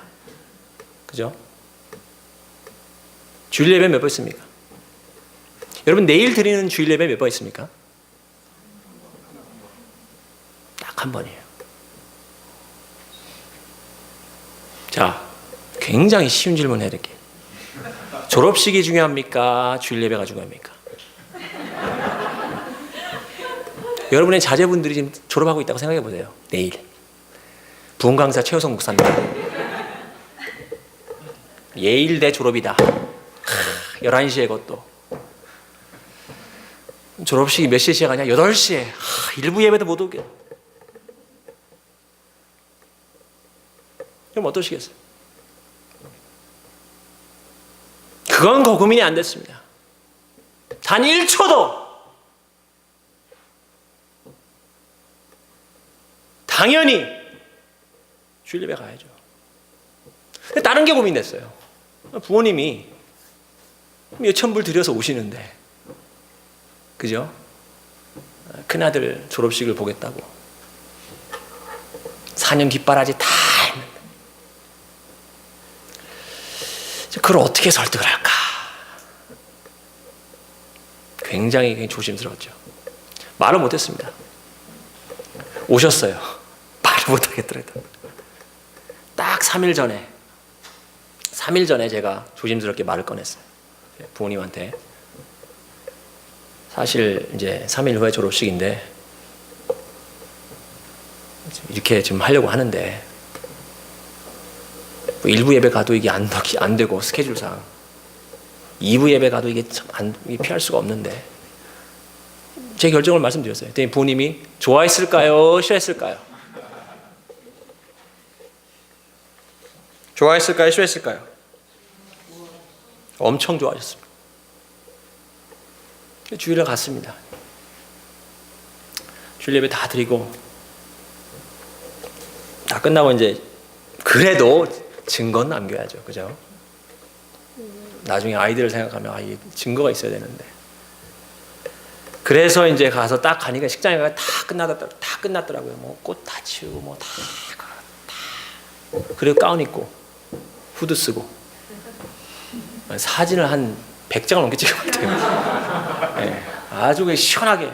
그죠? 주일 예배 몇 번 있습니까? 여러분 내일 드리는 주일 예배 몇 번 있습니까? 딱 한 번이에요. 자, 굉장히 쉬운 질문 해드릴게요. 졸업식이 중요합니까? 주일 예배가 중요합니까? 여러분의 자제분들이 지금 졸업하고 있다고 생각해 보세요. 내일 부흥강사 최효성 목사님 예일대 졸업이다. 11시에 그것도 졸업식이 몇 시에 시작하냐? 8시에 일부 예배도 못 오게. 그럼 어떠시겠어요? 그건 고민이 안 됐습니다. 단 1초도 당연히 주일 예배 가야죠. 근데 다른 게 고민됐어요. 부모님이 몇천 불 들여서 오시는데, 그죠? 큰아들 졸업식을 보겠다고 4년 뒷바라지 다 했는데 그걸 어떻게 설득을 할까? 굉장히 조심스러웠죠. 말을 못했습니다. 오셨어요. 말을 못하겠더라고요. 딱 3일 전에 제가 조심스럽게 말을 꺼냈어요. 부모님한테. 사실 이제 3일 후에 졸업식인데 이렇게 좀 하려고 하는데 뭐 1부 예배 가도 이게 안 되고 스케줄상 2부 예배 가도 이게 참 이게 피할 수가 없는데 제 결정을 말씀드렸어요. 그랬더니 부모님이 좋아했을까요? 싫어했을까요? 좋아했을까요? 싫어했을까요? 엄청 좋아하셨습니다. 주일에 갔습니다. 주일 예배 다 드리고 다 끝나고 이제 그래도 증거는 남겨야죠. 그죠? 나중에 아이들을 생각하면 이게 증거가 있어야 되는데. 그래서 이제 가서 딱 가니까 식장에 가서 다 끝났더라고요. 뭐 꽃 다 치우고 뭐 다 그리고 가운 입고 후드 쓰고 사진을 한 100장을 넘게 찍은 것 같아요. 네, 아주 시원하게.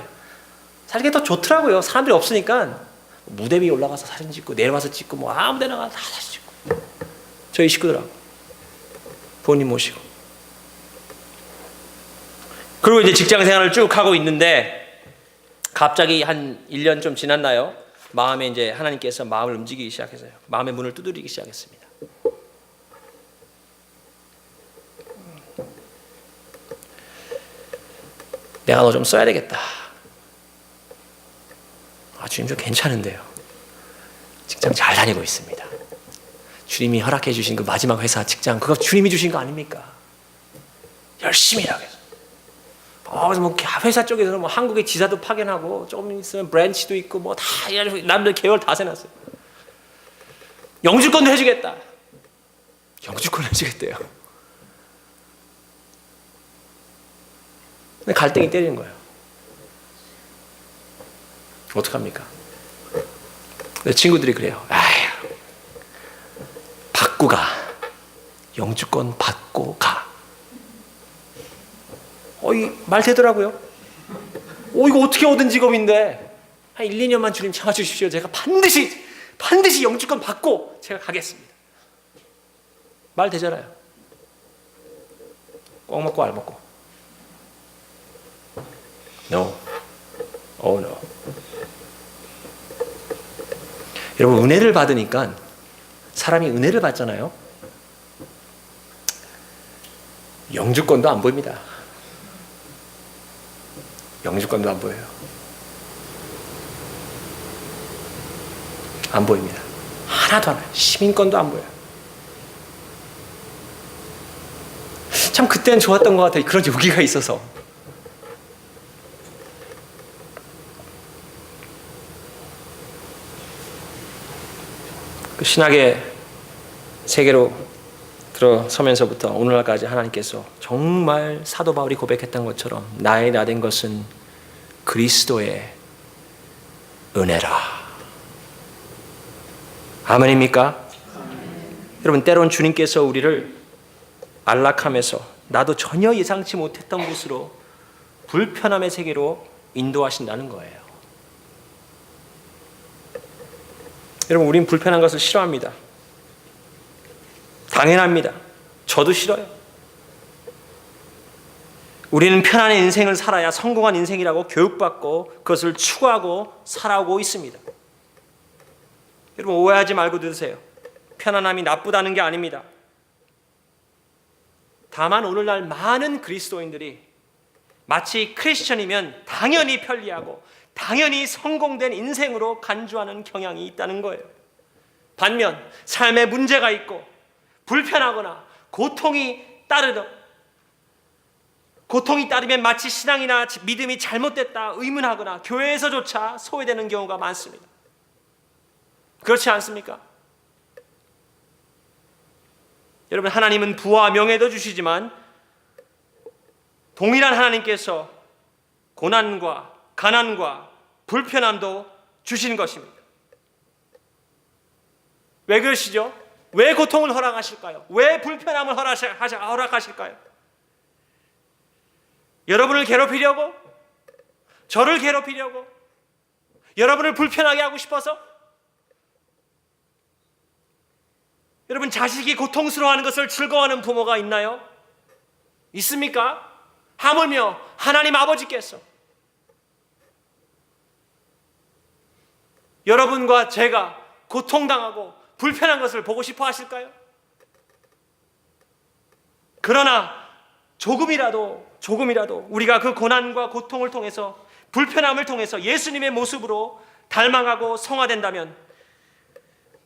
사실 그게 더 좋더라고요. 사람들이 없으니까 무대 위에 올라가서 사진 찍고 내려와서 찍고 뭐 아무 데나 가서 다 사진 찍고 저희 식구들하고 부모님 모시고 그리고 이제 직장 생활을 쭉 하고 있는데 갑자기 한 1년 좀 지났나요? 마음에 이제 하나님께서 마음을 움직이기 시작해서요. 마음의 문을 두드리기 시작했습니다. 내가 너 좀 써야 되겠다. 주님 좀 괜찮은데요. 직장 잘 다니고 있습니다. 주님이 허락해 주신 그 마지막 회사 직장 그거 주님이 주신 거 아닙니까? 열심히 일하겠어. 그래서 뭐 회사 쪽에서는 뭐 한국의 지사도 파견하고 조금 있으면 브랜치도 있고 뭐 다 남들 계열 다 세놨어요. 영주권도 해주겠다. 영주권 해주겠대요. 근데 갈등이 때리는 거예요. 어떡합니까? 친구들이 그래요. 아휴, 받고 가. 영주권 받고 가. 이 말 되더라고요. 이거 어떻게 얻은 직업인데 한 1, 2년만 주님 참아주십시오. 제가 반드시 영주권 받고 제가 가겠습니다. 말 되잖아요. 꼭 먹고 알 먹고. No. Oh no. 여러분 은혜를 받으니까 사람이 은혜를 받잖아요. 영주권도 안 보입니다. 영주권도 안 보여요. 안 보입니다. 하나도 안 보여요. 시민권도 안 보여요. 참 그때는 좋았던 것 같아요. 그런 용기가 있어서. 그 신학의 세계로 들어서면서부터 오늘날까지 하나님께서 정말 사도 바울이 고백했던 것처럼 나의 나 된 것은 그리스도의 은혜라. 아멘입니까? 여러분, 때론 주님께서 우리를 안락함에서 나도 전혀 예상치 못했던 곳으로 불편함의 세계로 인도하신다는 거예요. 여러분, 우린 불편한 것을 싫어합니다. 당연합니다. 저도 싫어요. 우리는 편안한 인생을 살아야 성공한 인생이라고 교육받고 그것을 추구하고 살아오고 있습니다. 여러분, 오해하지 말고 들으세요. 편안함이 나쁘다는 게 아닙니다. 다만 오늘날 많은 그리스도인들이 마치 크리스천이면 당연히 편리하고 당연히 성공된 인생으로 간주하는 경향이 있다는 거예요. 반면 삶에 문제가 있고 불편하거나 고통이 따르면 마치 신앙이나 믿음이 잘못됐다 의문하거나 교회에서조차 소외되는 경우가 많습니다. 그렇지 않습니까? 여러분, 하나님은 부와 명예도 주시지만 동일한 하나님께서 고난과 가난과 불편함도 주시는 것입니다. 왜 그러시죠? 왜 고통을 허락하실까요? 왜 불편함을 허락하실까요? 여러분을 괴롭히려고? 저를 괴롭히려고? 여러분을 불편하게 하고 싶어서? 여러분, 자식이 고통스러워하는 것을 즐거워하는 부모가 있나요? 있습니까? 하물며 하나님 아버지께서 여러분과 제가 고통당하고 불편한 것을 보고 싶어 하실까요? 그러나 조금이라도 우리가 그 고난과 고통을 통해서 불편함을 통해서 예수님의 모습으로 닮아가고 성화된다면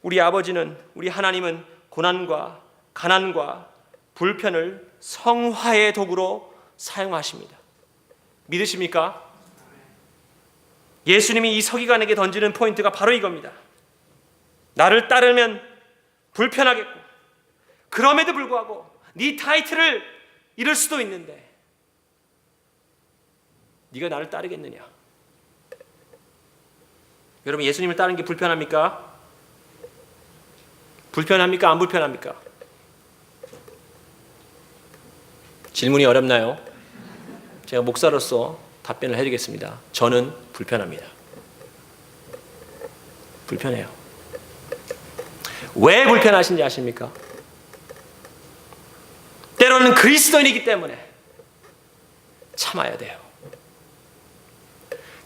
우리 아버지는, 우리 하나님은 고난과 가난과 불편을 성화의 도구로 사용하십니다. 믿으십니까? 예수님이 이 서기관에게 던지는 포인트가 바로 이겁니다. 나를 따르면 불편하겠고 그럼에도 불구하고 네 타이틀을 잃을 수도 있는데 네가 나를 따르겠느냐? 여러분, 예수님을 따르는 게 불편합니까? 불편합니까? 안 불편합니까? 질문이 어렵나요? 제가 목사로서 답변을 해드리겠습니다. 저는 불편합니다. 불편해요. 왜 불편하신지 아십니까? 때로는 그리스도인이기 때문에 참아야 돼요.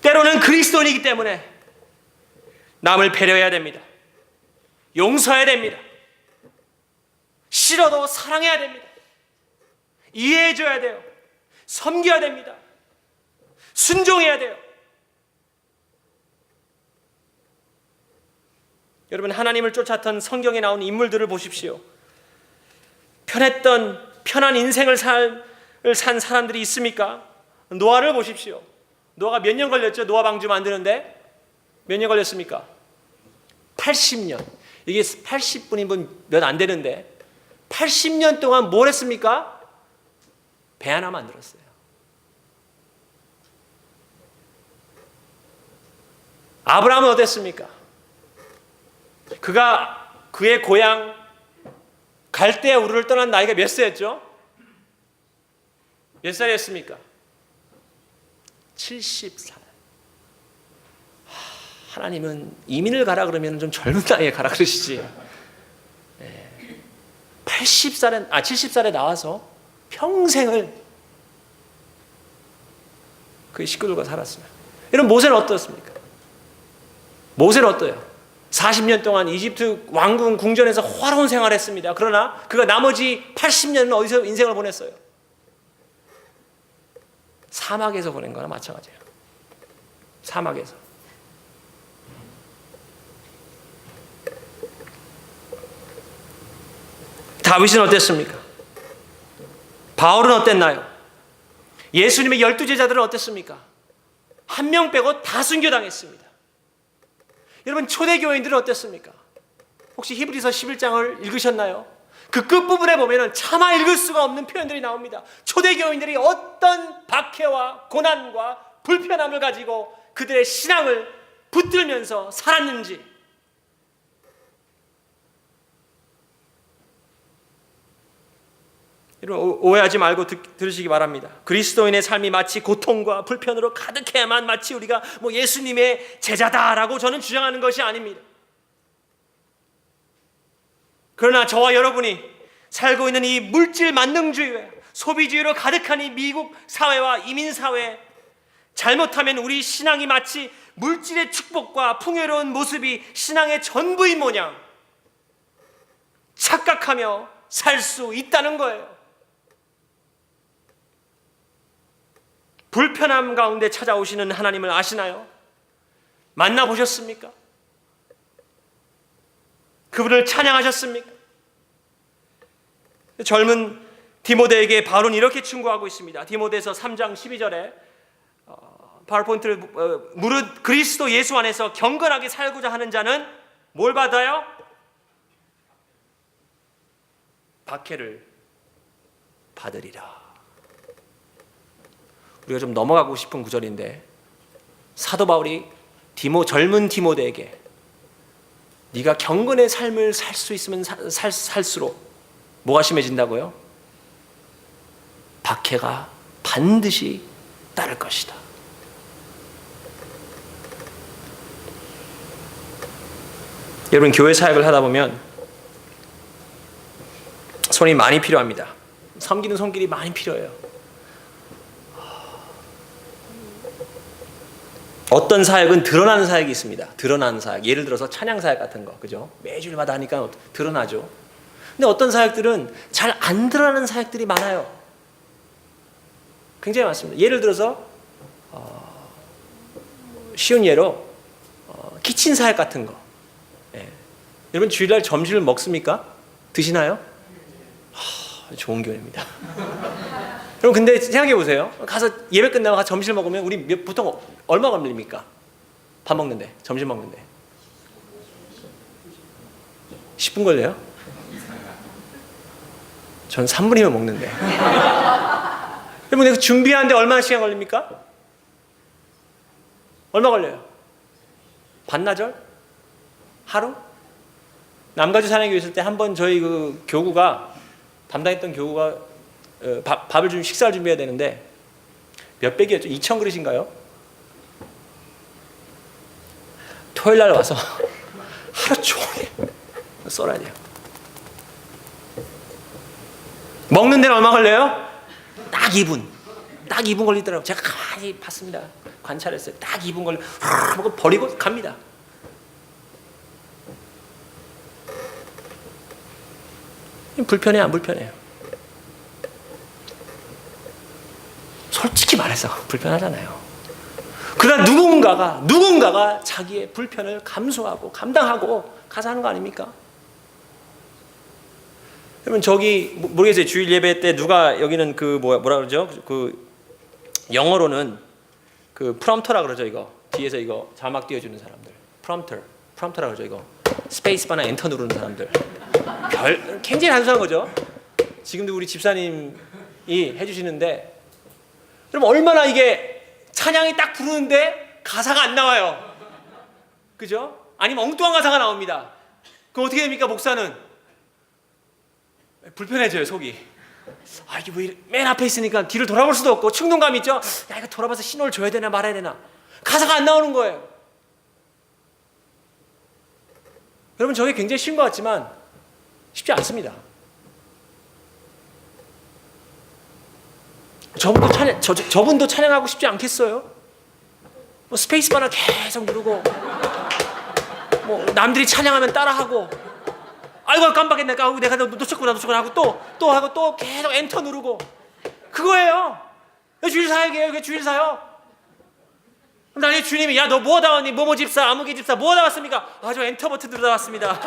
때로는 그리스도인이기 때문에 남을 배려해야 됩니다. 용서해야 됩니다. 싫어도 사랑해야 됩니다. 이해해줘야 돼요. 섬겨야 됩니다. 순종해야 돼요. 여러분, 하나님을 쫓았던 성경에 나온 인물들을 보십시오. 편한 인생을 산 사람들이 있습니까? 노아를 보십시오. 노아가 몇 년 걸렸죠? 노아 방주 만드는데 몇 년 걸렸습니까? 80년. 이게 80분이면 몇 안 되는데 80년 동안 뭘 했습니까? 배 하나 만들었어요. 아브라함은 어땠습니까? 그의 고향 갈대아 우르를 떠난 나이가 몇 세였죠? 몇 살이었습니까? 70살. 하나님은 이민을 가라 그러면 좀 젊은 나이에 가라 그러시지. 70살에 나와서 평생을 그 식구들과 살았어요. 여러분, 모세는 어떻습니까? 모세는 어때요? 40년 동안 이집트 왕궁 궁전에서 화려한 생활을 했습니다. 그러나 그가 나머지 80년은 어디서 인생을 보냈어요? 사막에서 보낸 거나 마찬가지예요. 사막에서. 다윗은 어땠습니까? 바울은 어땠나요? 예수님의 12제자들은 어땠습니까? 한 명 빼고 다 순교당했습니다. 여러분, 초대교인들은 어땠습니까? 혹시 히브리서 11장을 읽으셨나요? 그 끝부분에 보면은 차마 읽을 수가 없는 표현들이 나옵니다. 초대교인들이 어떤 박해와 고난과 불편함을 가지고 그들의 신앙을 붙들면서 살았는지. 여러분, 오해하지 말고 들으시기 바랍니다. 그리스도인의 삶이 마치 고통과 불편으로 가득해야만 마치 우리가 예수님의 제자다라고 저는 주장하는 것이 아닙니다. 그러나 저와 여러분이 살고 있는 이 물질 만능주의와 소비주의로 가득한 이 미국 사회와 이민사회, 잘못하면 우리 신앙이 마치 물질의 축복과 풍요로운 모습이 신앙의 전부인 모양 착각하며 살 수 있다는 거예요. 불편함 가운데 찾아오시는 하나님을 아시나요? 만나보셨습니까? 그분을 찬양하셨습니까? 젊은 디모데에게 바울은 이렇게 충고하고 있습니다. 디모데서 3장 12절에 파워포인트를 무릇 그리스도 예수 안에서 경건하게 살고자 하는 자는 뭘 받아요? 박해를 받으리라. 우리가 좀 넘어가고 싶은 구절인데 사도 바울이 젊은 디모데에게 네가 경건의 삶을 살 수 있으면 살수록 뭐가 심해진다고요? 박해가 반드시 따를 것이다. 여러분, 교회 사역을 하다 보면 손이 많이 필요합니다. 섬기는 손길이 많이 필요해요. 어떤 사역은 드러나는 사역이 있습니다. 드러나는 사역. 예를 들어서 찬양 사역 같은 거, 그죠? 매주일마다 하니까 드러나죠. 근데 어떤 사역들은 잘 안 드러나는 사역들이 많아요. 굉장히 많습니다. 예를 들어서 쉬운 예로 키친 사역 같은 거. 예. 여러분, 주일날 점심을 먹습니까? 드시나요? 좋은 교회입니다. 그럼 근데 생각해 보세요. 가서 예배 끝나고 가서 점심을 먹으면 우리 보통 얼마 걸립니까? 밥 먹는데, 점심 먹는데 10분 걸려요? 전 3분이면 먹는데. 여러분, 내가 준비하는데 얼마나 시간 걸립니까? 얼마 걸려요? 반나절? 하루? 남가주 산행교회 있을 때 한 번 저희 그 교구가 담당했던 교구가 밥을 식사를 준비해야 되는데 몇 백이었죠? 2,000그릇인가요? 토요일 날 와서 하루 종일 썰어야 돼요. 먹는 데는 얼마 걸려요? 딱 2분. 딱 2분 걸리더라고요. 제가 가만히 봤습니다. 관찰했어요. 딱 2분 걸려. 먹고 버리고 갑니다. 불편해, 안 불편해요? 솔직히 말해서 불편하잖아요. 그러나 누군가가 자기의 불편을 감수하고 감당하고 가서 하는 거 아닙니까? 여러분, 저기 모르겠어요. 주일 예배 때 누가 여기는 그 뭐라 그러죠? 그 영어로는 그 프롬터라 그러죠. 이거 뒤에서 이거 자막 띄워주는 사람들. 프롬터라 그러죠. 이거 스페이스바나 엔터 누르는 사람들. 굉장히 단순한 거죠. 지금도 우리 집사님이 해주시는데, 그럼 얼마나 이게 찬양이 딱 부르는데 가사가 안 나와요. 그죠? 아니면 엉뚱한 가사가 나옵니다. 그럼 어떻게 됩니까? 목사는 불편해져요, 속이. 이게 왜 맨 앞에 있으니까 뒤를 돌아볼 수도 없고 충동감이 있죠. 야, 이거 돌아봐서 신호를 줘야 되나 말아야 되나. 가사가 안 나오는 거예요. 여러분, 저게 굉장히 쉬운 것 같지만 쉽지 않습니다. 저분도 찬양하고 싶지 않겠어요? 스페이스바나 계속 누르고 남들이 찬양하면 따라하고, 아이고 깜빡했네, 내가 놓쳤구나 하고 또 하고 또 계속 엔터 누르고. 그거예요. 주일 사역이에요. 그게 주일 사역. 그럼 나중에 주님이 야, 너 뭐 하다 왔니? 뭐뭐 집사, 아무개 집사 뭐 하다 왔습니까? 저 엔터 버튼 누르다 왔습니다.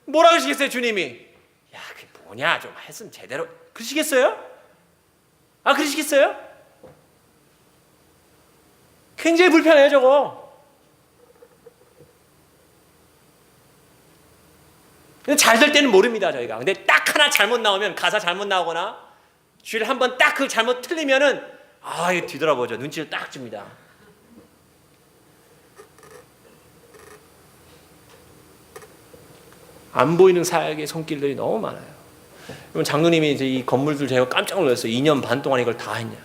뭐라 그러시겠어요, 주님이? 야, 그게 뭐냐, 좀 했으면 제대로. 그러시겠어요? 그러시겠어요? 굉장히 불편해요, 저거. 잘 될 때는 모릅니다, 저희가. 근데 딱 하나 잘못 나오면, 가사 잘못 나오거나 주일 한번 딱 그 잘못 틀리면은 이거 뒤돌아보죠. 눈치를 딱 줍니다. 안 보이는 사역의 손길들이 너무 많아요. 그럼 장로님이 이제 이 건물들 제가 깜짝 놀랐어요. 2년 반 동안 이걸 다 했냐.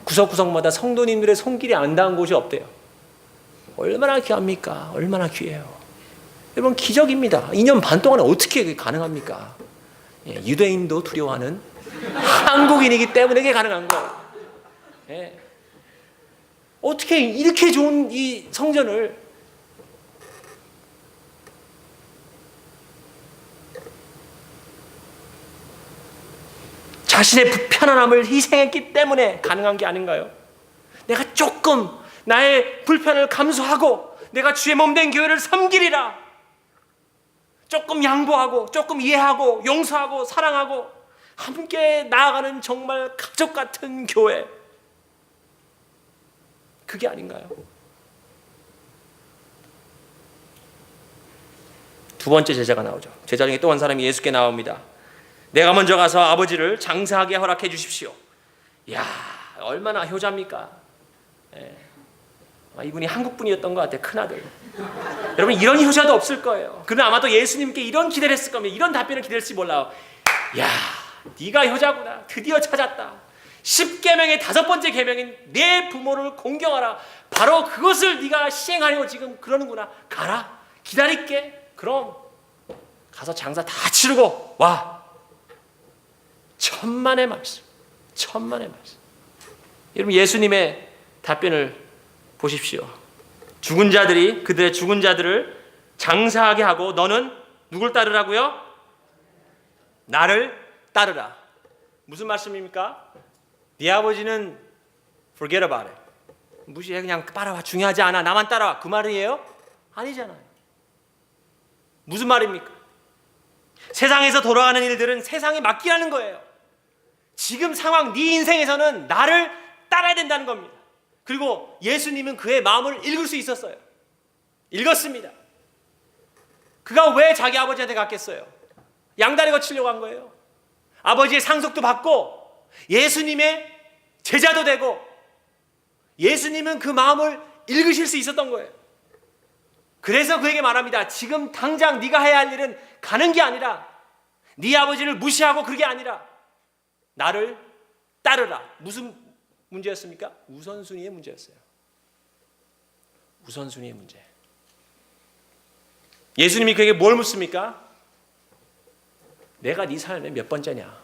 구석구석마다 성도님들의 손길이 안 닿은 곳이 없대요. 얼마나 귀합니까? 얼마나 귀해요. 여러분, 기적입니다. 2년 반 동안에 어떻게 그게 가능합니까? 유대인도 두려워하는 한국인이기 때문에 그게 가능한 거예요. 어떻게 이렇게 좋은 이 성전을 자신의 편안함을 희생했기 때문에 가능한 게 아닌가요? 내가 조금 나의 불편을 감수하고 내가 주의 몸된 교회를 섬기리라. 조금 양보하고 조금 이해하고 용서하고 사랑하고 함께 나아가는 정말 가족 같은 교회. 그게 아닌가요? 두 번째 제자가 나오죠. 제자 중에 또 한 사람이 예수께 나옵니다. 내가 먼저 가서 아버지를 장사하게 허락해 주십시오. 이야, 얼마나 효자입니까? 이분이 한국 분이었던 것 같아요. 큰아들. 여러분, 이런 효자도 없을 거예요. 그는 아마도 예수님께 이런 기대를 했을 겁니다. 이런 답변을 기대했을지 몰라요. 야, 네가 효자구나. 드디어 찾았다. 10계명의 5번째 계명인 내 부모를 공경하라. 바로 그것을 네가 시행하려고 지금 그러는구나. 가라. 기다릴게. 그럼 가서 장사 다 치르고 와. 천만의 말씀. 천만의 말씀. 여러분, 예수님의 답변을 보십시오. 죽은 자들이 그들의 죽은 자들을 장사하게 하고 너는 누굴 따르라고요? 나를 따르라. 무슨 말씀입니까? 네 아버지는 forget about it. 무시해. 그냥 따라와. 중요하지 않아. 나만 따라와. 그 말이에요? 아니잖아요. 무슨 말입니까? 세상에서 돌아가는 일들은 세상에 맡기라는 거예요. 지금 상황, 네 인생에서는 나를 따라야 된다는 겁니다. 그리고 예수님은 그의 마음을 읽을 수 있었어요. 읽었습니다. 그가 왜 자기 아버지한테 갔겠어요? 양다리 거치려고 한 거예요. 아버지의 상속도 받고 예수님의 제자도 되고 예수님은 그 마음을 읽으실 수 있었던 거예요. 그래서 그에게 말합니다. 지금 당장 네가 해야 할 일은 가는 게 아니라 네 아버지를 무시하고 그게 아니라 나를 따르라. 무슨 문제였습니까? 우선순위의 문제였어요. 우선순위의 문제. 예수님이 그에게 뭘 묻습니까? 내가 네 삶의 몇 번째냐?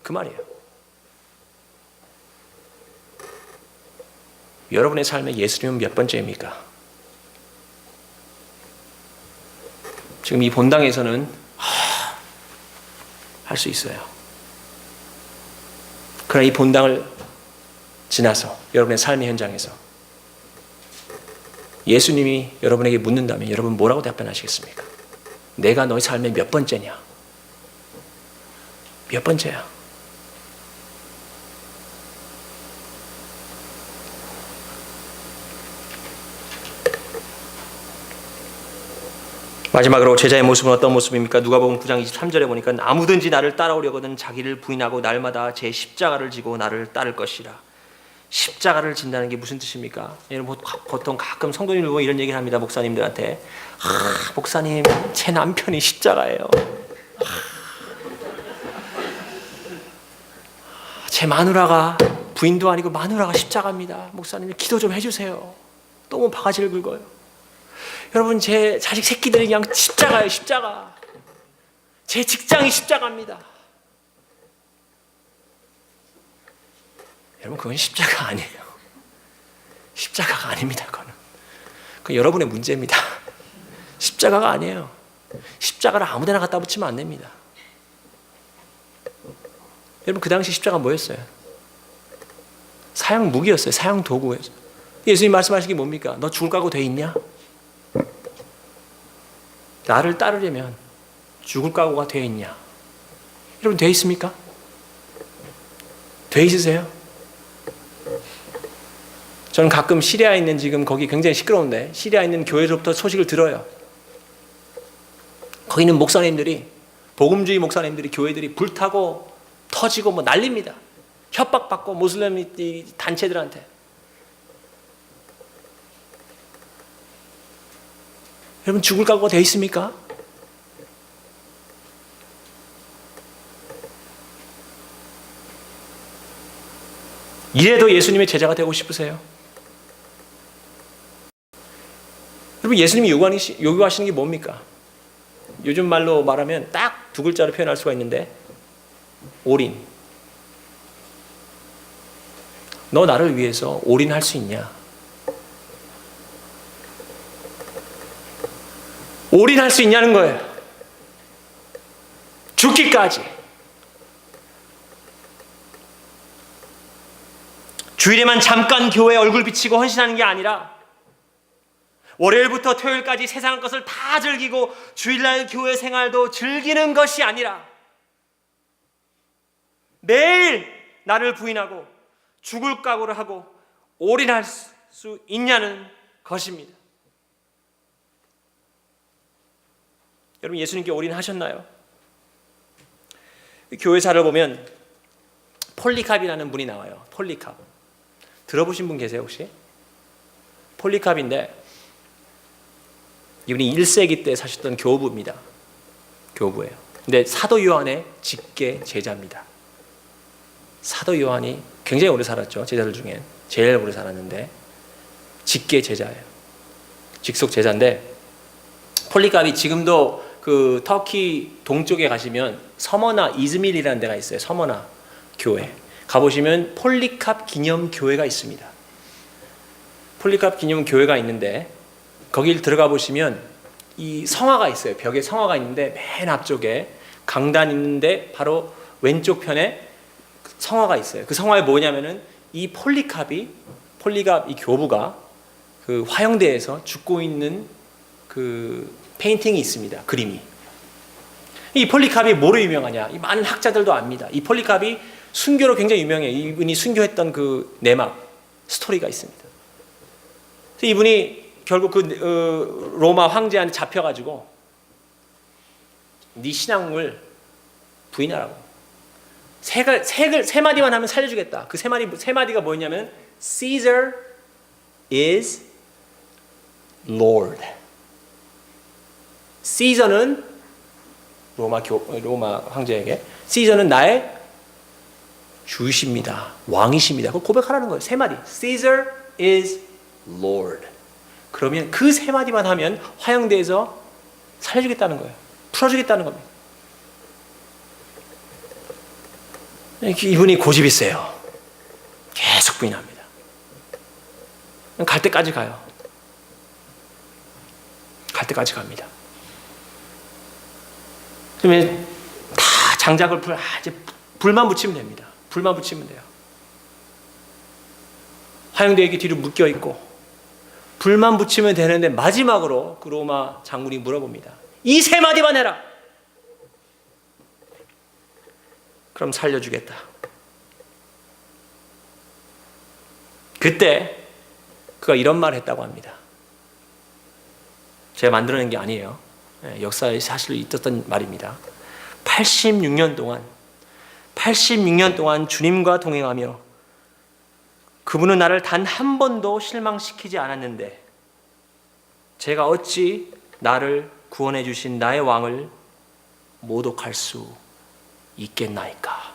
그 말이에요. 여러분의 삶에 예수님은 몇 번째입니까? 지금 이 본당에서는 할 수 있어요. 그러나 이 본당을 지나서 여러분의 삶의 현장에서 예수님이 여러분에게 묻는다면 여러분 뭐라고 답변하시겠습니까? 내가 너의 삶의 몇 번째냐? 몇 번째야? 마지막으로 제자의 모습은 어떤 모습입니까? 누가복음 9장 23절에 보니까 아무든지 나를 따라오려거든 자기를 부인하고 날마다 제 십자가를 지고 나를 따를 것이라. 십자가를 진다는 게 무슨 뜻입니까? 여러분, 보통 가끔 성도님들 보면 이런 얘기를 합니다. 목사님들한테. 목사님, 제 남편이 십자가예요. 제 마누라가, 부인도 아니고 마누라가 십자가입니다. 목사님, 기도 좀 해주세요. 너무 바가지를 긁어요. 여러분, 제 자식 새끼들이 그냥 십자가예요. 십자가. 제 직장이 십자가입니다. 여러분, 그건 십자가 아니에요. 십자가가 아닙니다. 그건 여러분의 문제입니다. 십자가가 아니에요. 십자가를 아무데나 갖다 붙이면 안 됩니다. 여러분, 그 당시 십자가 뭐였어요? 사형 무기였어요. 사형 도구였어요. 예수님 말씀하신 게 뭡니까? 너 죽을 각오 돼 있냐? 나를 따르려면 죽을 각오가 돼 있냐? 여러분, 돼 있습니까? 돼 있으세요? 저는 가끔 시리아에 있는, 지금 거기 굉장히 시끄러운데 시리아에 있는 교회로부터 소식을 들어요. 거기 있는 목사님들이 복음주의 목사님들이 교회들이 불타고 터지고 뭐 난립니다. 협박받고 모슬렘 단체들한테. 여러분 죽을 각오가 되어 있습니까? 이래도 예수님의 제자가 되고 싶으세요? 여러분 예수님이 요구하시는 게 뭡니까? 요즘 말로 말하면 딱 두 글자로 표현할 수가 있는데 올인. 너 나를 위해서 올인할 수 있냐? 올인할 수 있냐는 거예요. 죽기까지. 주일에만 잠깐 교회에 얼굴 비치고 헌신하는 게 아니라 월요일부터 토요일까지 세상 것을 다 즐기고 주일날 교회 생활도 즐기는 것이 아니라 매일 나를 부인하고 죽을 각오를 하고 올인할 수 있냐는 것입니다. 여러분 예수님께 올인하셨나요? 교회사를 보면 폴리캅이라는 분이 나와요. 폴리캅. 들어보신 분 계세요 혹시? 폴리캅인데 이분이 1세기 때 사셨던 교부입니다. 교부예요. 근데 사도 요한의 직계 제자입니다. 사도 요한이 굉장히 오래 살았죠. 제자들 중에 제일 오래 살았는데 직계 제자예요. 직속 제자인데 폴리캅이 지금도 그 터키 동쪽에 가시면 서머나 이즈밀이라는 데가 있어요. 서머나 교회 가보시면 폴리캅 기념 교회가 있습니다. 폴리캅 기념 교회가 있는데 거길 들어가 보시면 이 성화가 있어요. 벽에 성화가 있는데 맨 앞쪽에 강단 있는데 바로 왼쪽 편에 성화가 있어요. 그 성화에 뭐냐면은 이 폴리캅 이 교부가 그 화영대에서 죽고 있는 그 페인팅이 있습니다. 그림이. 이 폴리캅이 뭐로 유명하냐? 이 많은 학자들도 압니다. 이 폴리캅이 순교로 굉장히 유명해요. 이분이 순교했던 그 내막 스토리가 있습니다. 그래서 이분이 결국 그 로마 황제한테 잡혀가지고 네 신앙을 부인하라고 세 마디만 하면 살려주겠다. 그 세 마디가 뭐였냐면 Caesar is Lord. Caesar는 로마 황제에게 Caesar는 나의 주이십니다. 왕이십니다. 그걸 고백하라는 거예요. 세 마디. Caesar is Lord. 그러면 그 세 마디만 하면 화영대에서 살려주겠다는 거예요. 풀어주겠다는 겁니다. 이분이 고집이 세요. 계속 부인합니다. 갈 때까지 가요. 갈 때까지 갑니다. 그러면 다 장작을 이제 불만 붙이면 됩니다. 불만 붙이면 돼요. 화영대에게 뒤로 묶여 있고 불만 붙이면 되는데 마지막으로 그 로마 장군이 물어봅니다. 이 세 마디만 해라. 그럼 살려주겠다. 그때 그가 이런 말을 했다고 합니다. 제가 만들어낸 게 아니에요. 역사에 사실 있었던 말입니다. 86년 동안 주님과 동행하며 그분은 나를 단 한 번도 실망시키지 않았는데 제가 어찌 나를 구원해 주신 나의 왕을 모독할 수 있겠나이까.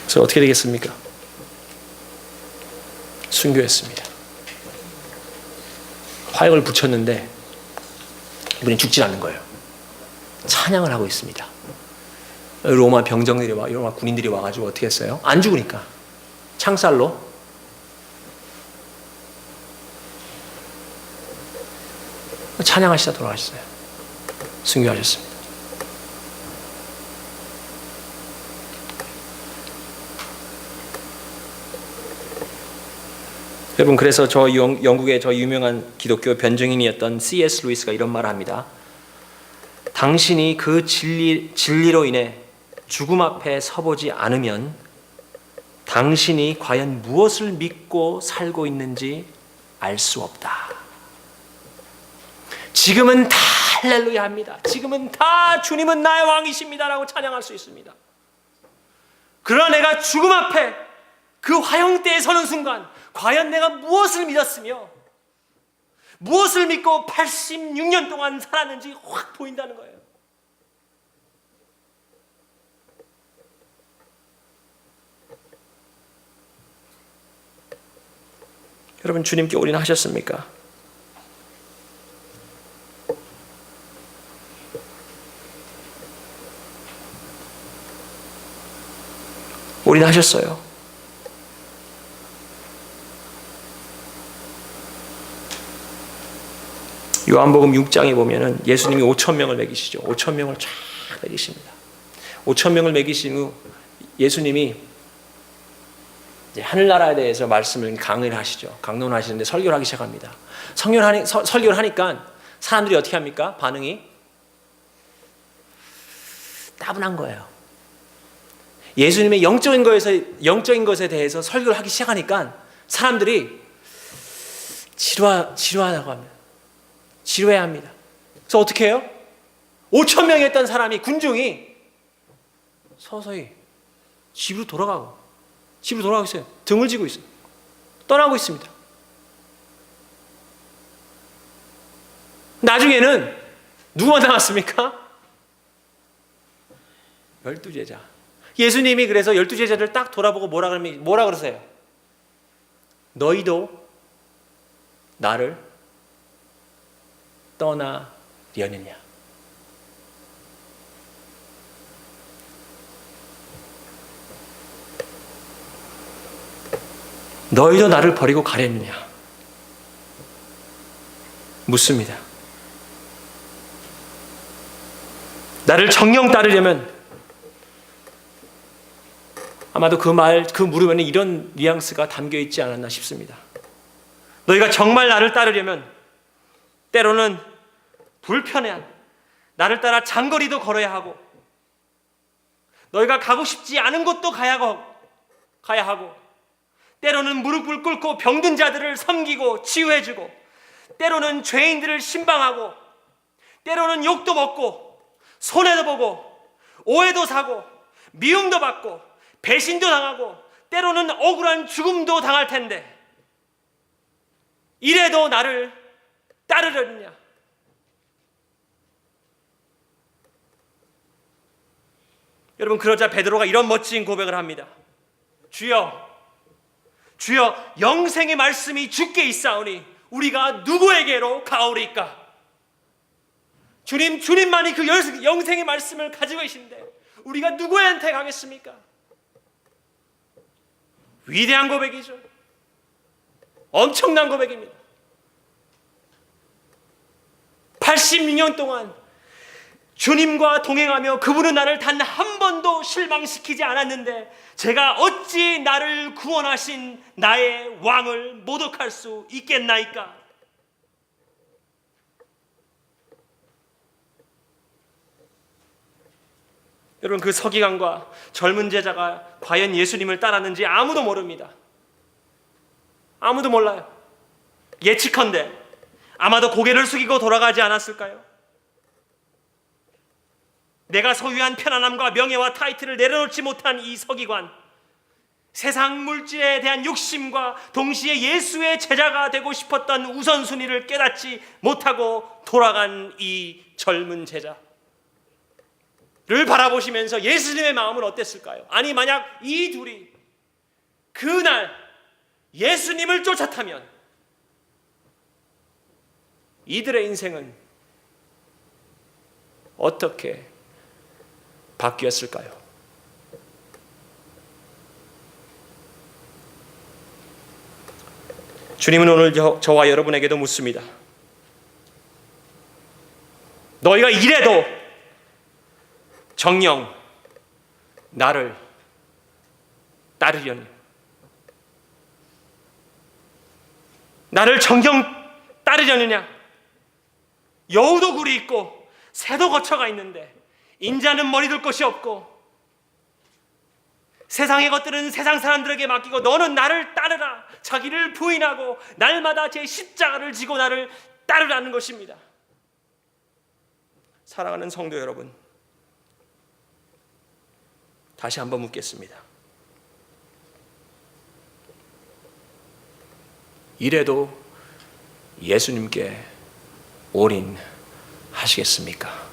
그래서 어떻게 되겠습니까? 순교했습니다. 화약을 붙였는데 이분이 죽지 않는 거예요. 찬양을 하고 있습니다. 로마 병정들이 로마 군인들이 와가지고 어떻게 했어요? 안 죽으니까 창살로 찬양하시다 돌아가셨어요. 순교하셨습니다. 여러분, 그래서 영국의 저 유명한 기독교 변증인이었던 C.S. 루이스가 이런 말을 합니다. 당신이 그 진리로 인해 죽음 앞에 서보지 않으면 당신이 과연 무엇을 믿고 살고 있는지 알 수 없다. 지금은 다 할렐루야 합니다. 지금은 다 주님은 나의 왕이십니다라고 찬양할 수 있습니다. 그러나 내가 죽음 앞에 그 화형대에 서는 순간 과연 내가 무엇을 믿었으며 무엇을 믿고 86년 동안 살았는지 확 보인다는 거예요. 여러분, 주님께 올인하셨습니까? 올인하셨어요. 요한복음 6장에 보면은 예수님이 5,000명을 먹이시죠. 5,000명을 쫙 먹이십니다. 5,000명을 먹이신 후 예수님이 이제 하늘나라에 대해서 말씀을 강의를 하시죠. 강론을 하시는데 설교를 하기 시작합니다. 설교를 하니까 사람들이 어떻게 합니까? 반응이 따분한 거예요. 예수님의 영적인 것에 대해서 설교를 하기 시작하니까 사람들이 지루하다고 합니다. 지루해합니다. 그래서 어떻게 해요? 5,000명이 했던 사람이, 군중이 서서히 집으로 돌아가고 있어요. 등을 지고 있어요. 떠나고 있습니다. 나중에는 누가 남았습니까? 12제자. 예수님이 그래서 12제자를 딱 돌아보고 뭐라 그러세요? 너희도 나를 떠나려느냐? 너희도 나를 버리고 가려느냐? 묻습니다. 나를 정녕 따르려면 아마도 그 물음에는 이런 뉘앙스가 담겨 있지 않았나 싶습니다. 너희가 정말 나를 따르려면 때로는 불편해한 나를 따라 장거리도 걸어야 하고 너희가 가고 싶지 않은 곳도 가야 하고 때로는 무릎을 꿇고 병든 자들을 섬기고 치유해주고 때로는 죄인들을 신방하고 때로는 욕도 먹고 손해도 보고 오해도 사고 미움도 받고 배신도 당하고 때로는 억울한 죽음도 당할 텐데 이래도 나를 따르려느냐? 여러분, 그러자 베드로가 이런 멋진 고백을 합니다. 주여 영생의 말씀이 주께 있사오니 우리가 누구에게로 가오리까? 주님만이 그 영생의 말씀을 가지고 계신데 우리가 누구한테 가겠습니까? 위대한 고백이죠. 엄청난 고백입니다. 86년 동안 주님과 동행하며 그분은 나를 단 한 번도 실망시키지 않았는데 제가 어찌 나를 구원하신 나의 왕을 모독할 수 있겠나이까? 여러분, 그 서기관과 젊은 제자가 과연 예수님을 따랐는지 아무도 모릅니다. 아무도 몰라요. 예측컨대 아마도 고개를 숙이고 돌아가지 않았을까요? 내가 소유한 편안함과 명예와 타이틀을 내려놓지 못한 이 서기관, 세상 물질에 대한 욕심과 동시에 예수의 제자가 되고 싶었던 우선순위를 깨닫지 못하고 돌아간 이 젊은 제자를 바라보시면서 예수님의 마음은 어땠을까요? 아니, 만약 이 둘이 그날 예수님을 쫓았다면 이들의 인생은 어떻게 바뀌었을까요? 주님은 오늘 저와 여러분에게도 묻습니다. 너희가 이래도 정녕 나를 따르려니, 나를 정녕 따르려느냐? 여우도 굴이 있고 새도 거처가 있는데 인자는 머리 둘 곳이 없고 세상의 것들은 세상 사람들에게 맡기고 너는 나를 따르라. 자기를 부인하고 날마다 제 십자가를 지고 나를 따르라는 것입니다. 사랑하는 성도 여러분, 다시 한번 묻겠습니다. 이래도 예수님께 올인하시겠습니까?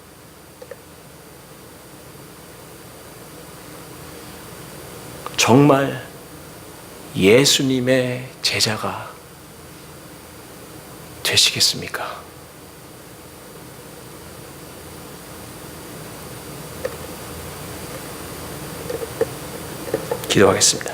정말 예수님의 제자가 되시겠습니까? 기도하겠습니다.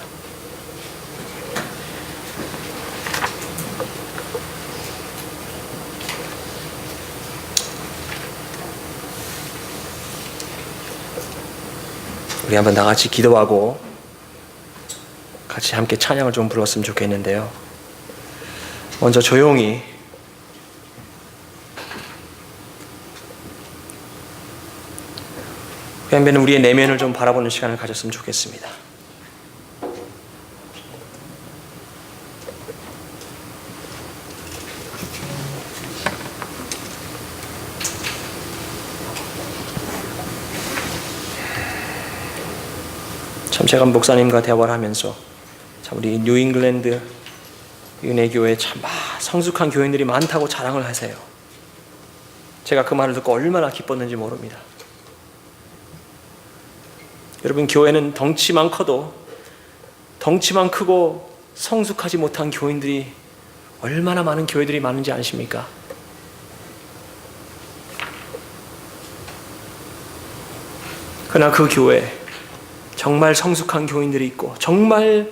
우리 한번 다 같이 기도하고 같이 함께 찬양을 좀 불렀으면 좋겠는데요. 먼저 조용히 그냥 우리의 내면을 좀 바라보는 시간을 가졌으면 좋겠습니다. 참 제가 목사님과 대화를 하면서 참 우리 뉴잉글랜드 은혜교회 참 성숙한 교인들이 많다고 자랑을 하세요. 제가 그 말을 듣고 얼마나 기뻤는지 모릅니다. 여러분, 교회는 덩치만 커도 덩치만 크고 성숙하지 못한 교인들이 얼마나 많은 교회들이 많은지 아십니까? 그러나 그 교회 정말 성숙한 교인들이 있고 정말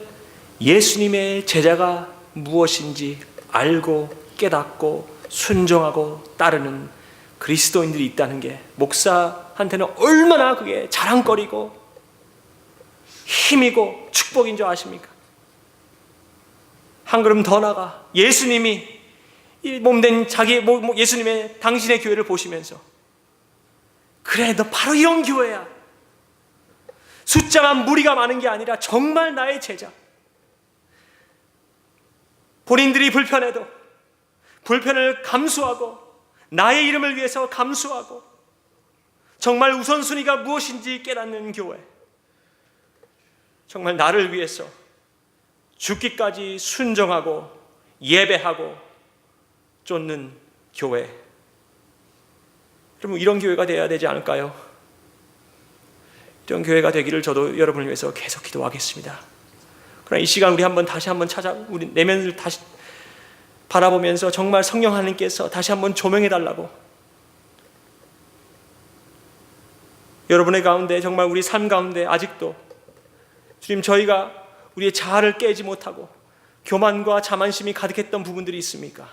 예수님의 제자가 무엇인지 알고 깨닫고 순종하고 따르는 그리스도인들이 있다는 게 목사한테는 얼마나 그게 자랑거리고 힘이고 축복인 줄 아십니까? 한 걸음 더 나가 예수님이 이 몸된 자기 예수님의 당신의 교회를 보시면서 그래, 너 바로 이런 교회야. 숫자만 무리가 많은 게 아니라 정말 나의 제자. 본인들이 불편해도 불편을 감수하고 나의 이름을 위해서 감수하고 정말 우선순위가 무엇인지 깨닫는 교회. 정말 나를 위해서 죽기까지 순종하고 예배하고 쫓는 교회. 여러분, 이런 교회가 되어야 되지 않을까요? 이런 교회가 되기를 저도 여러분을 위해서 계속 기도하겠습니다. 그러나 이 시간 우리 다시 한번 우리 내면을 다시 바라보면서 정말 성령 하나님께서 다시 한번 조명해 달라고, 여러분의 가운데 정말 우리 삶 가운데 아직도 주님, 저희가 우리의 자아를 깨지 못하고 교만과 자만심이 가득했던 부분들이 있습니까?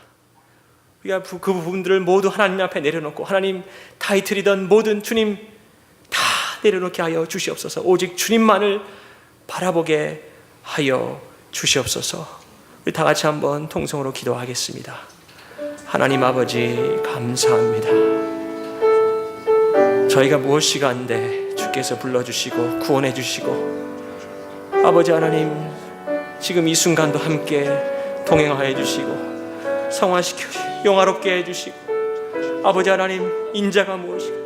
우리가 그 부분들을 모두 하나님 앞에 내려놓고 하나님 타이틀이던 모든 주님 다 내려놓게 하여 주시옵소서. 오직 주님만을 바라보게 하여 주시옵소서. 우리 다 같이 한번 통성으로 기도하겠습니다. 하나님 아버지, 감사합니다. 저희가 무엇이가 한데 주께서 불러주시고 구원해 주시고, 아버지 하나님, 지금 이 순간도 함께 동행하여 주시고 성화시키시고 영화롭게 해주시고, 아버지 하나님, 인자가 무엇이고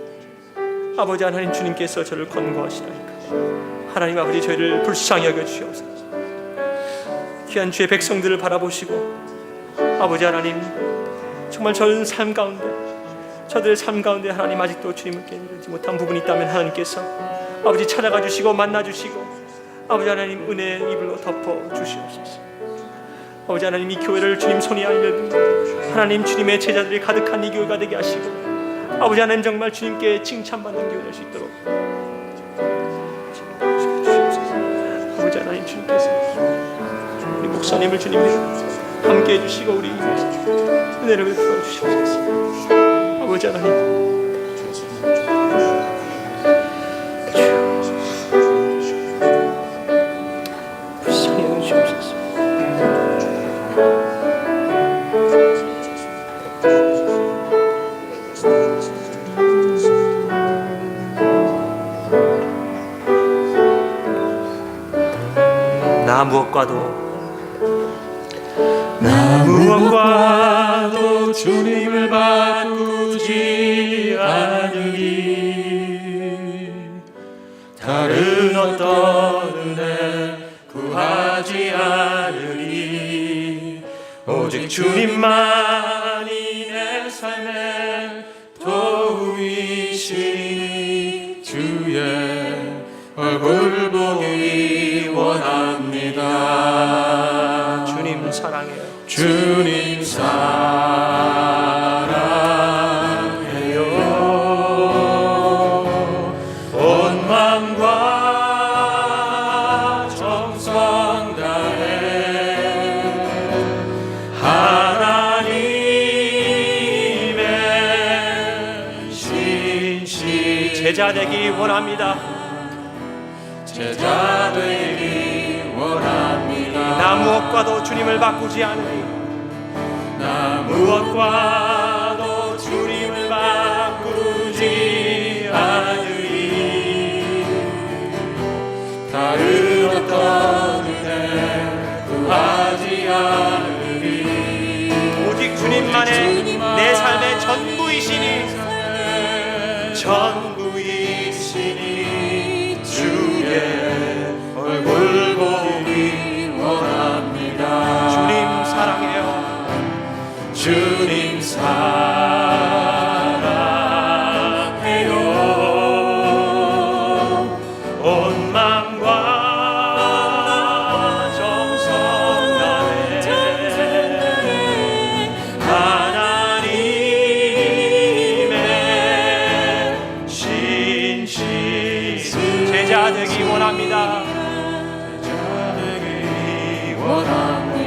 아버지 하나님, 주님께서 저를 권고하시라니까. 하나님 아버지, 저희를 불쌍히 여겨주시옵소서. 귀한 주의 백성들을 바라보시고 아버지 하나님, 정말 저들의 삶 가운데 하나님 아직도 주님께 이르지 못한 부분이 있다면 하나님께서 아버지 찾아가 주시고 만나 주시고 아버지 하나님 은혜의 이불로 덮어 주시옵소서. 아버지 하나님, 이 교회를 주님 손이 알려든 하나님 주님의 제자들이 가득한 이 교회가 되게 하시고, 아버지 하나님 정말 주님께 칭찬받는 교회 될 수 있도록 아버지 하나님, 주님께서 우리 목사님을 주님이 함께 해주시고 우리 은혜를 베풀어 주시옵소서. 아버지 하나님, 나 무엇과도
주님을 바꾸지 않으리. 다른 어떤 은혜 구하지 않으리. 오직 주님만이 내 삶의 도우이시니 주의 얼굴 보기 원합니다.
주님 사랑해요.
주님 사랑해요. 온 마음과 정성 다해 하나님의 신실
제자 되기 원합니다.
제자 되기 원합니다.
나 무엇과도 주님을 바꾸지 않으리.
나 무엇과도 주님을 바꾸지 않으리. 다른 어떤 은혜 구하지 않으리.
오직 주님만의 내 삶의 전부이시니
주의 얼굴 보기 원합니다.
주님 사랑해요.
주님 사랑해요. 온 마음과 정성 다해 하나님의 신실
제자 되기 원합니다.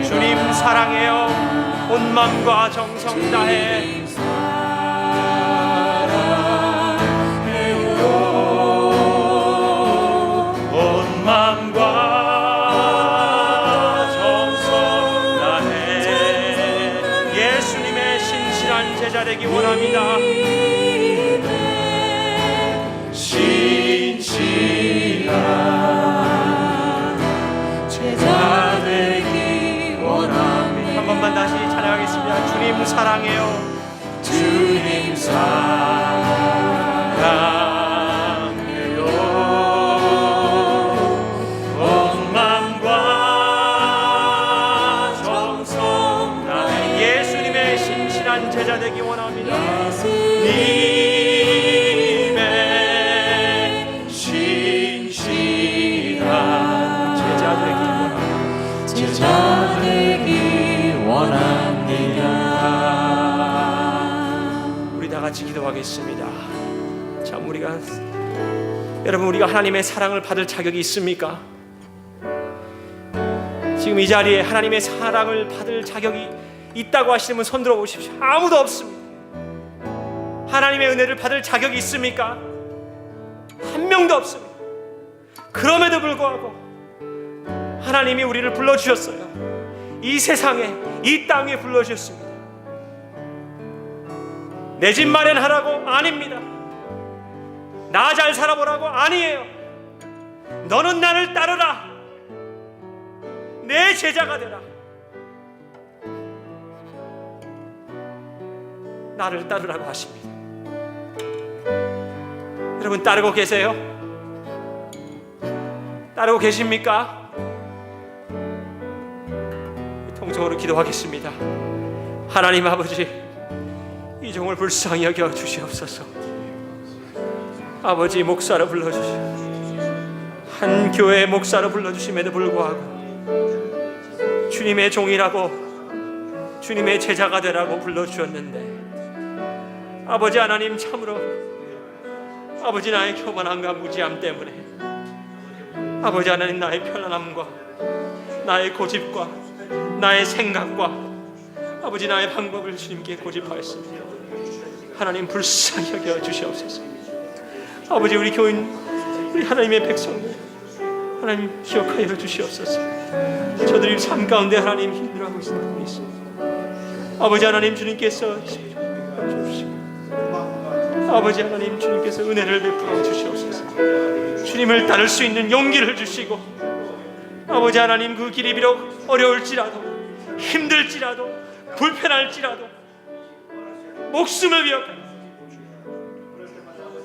주님 사랑해요. 온 마음과 정성 다해
온 마음과 정성 다해
예수님의 신실한 제자 되기 원합니다.
신실한 제자 되기 원합니다.
한 번만 다시 찬양하겠습니다. 주님 사랑해요.
주님 사랑해요. 온 마음과 정성 다해
예수님의 신실한 제자 되기 원합니다.
예수님의 신실한
제자 되기 원합니다.
제자 되기 원합니다.
우리 다 같이 기도하겠습니다. 참 여러분 우리가 하나님의 사랑을 받을 자격이 있습니까? 지금 이 자리에 하나님의 사랑을 받을 자격이 있다고 하시는 분 손 들어 보십시오. 아무도 없습니다. 하나님의 은혜를 받을 자격이 있습니까? 한 명도 없습니다. 그럼에도 불구하고 하나님이 우리를 불러주셨어요. 이 세상에 이 땅에 불러주셨습니다. 내 집 마련하라고? 아닙니다. 나 잘 살아보라고? 아니에요. 너는 나를 따르라. 내 제자가 되라. 나를 따르라고 하십니다. 여러분 따르고 계세요? 따르고 계십니까? 통성으로 기도하겠습니다. 하나님 아버지, 이 종을 불쌍히 여겨 주시옵소서. 아버지 목사로 불러주시오. 한 교회의 목사로 불러주심에도 불구하고 주님의 종이라고 주님의 제자가 되라고 불러주셨는데, 아버지 하나님 참으로 아버지 나의 교만함과 무지함 때문에 아버지 하나님 나의 편안함과 나의 고집과 나의 생각과 아버지 나의 방법을 주님께 고집하였습니다. 하나님 불쌍히 여겨 주시옵소서. 아버지 우리 교인 우리 하나님의 백성들 하나님 기억하여 주시옵소서. 저들이 삶 가운데 하나님 힘들어하고 있는 분이 있습니다. 아버지 하나님 주님께서 주시고 아버지 하나님 주님께서 은혜를 베풀어 주시옵소서. 주님을 따를 수 있는 용기를 주시고 아버지 하나님, 그 길이 비록 어려울지라도 힘들지라도 불편할지라도 목숨을 위협하여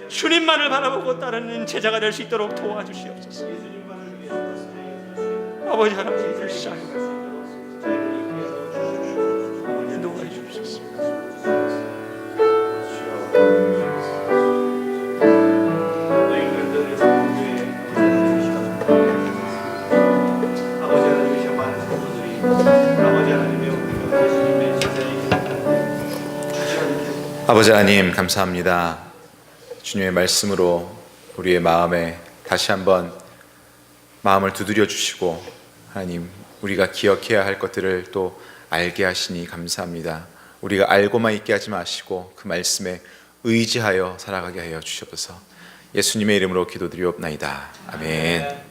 주님만을 바라보고 따르는 제자가 될 수 있도록 도와주시옵소서. 아버지 하나님, 불쌍히 인도하여 주옵소서.
아버지 하나님, 감사합니다. 주님의 말씀으로 우리의 마음에 다시 한번 마음을 두드려 주시고, 하나님, 우리가 기억해야 할 것들을 또 알게 하시니 감사합니다. 우리가 알고만 있게 하지 마시고 그 말씀에 의지하여 살아가게 하여 주시옵소서. 예수님의 이름으로 기도드리옵나이다. 아멘.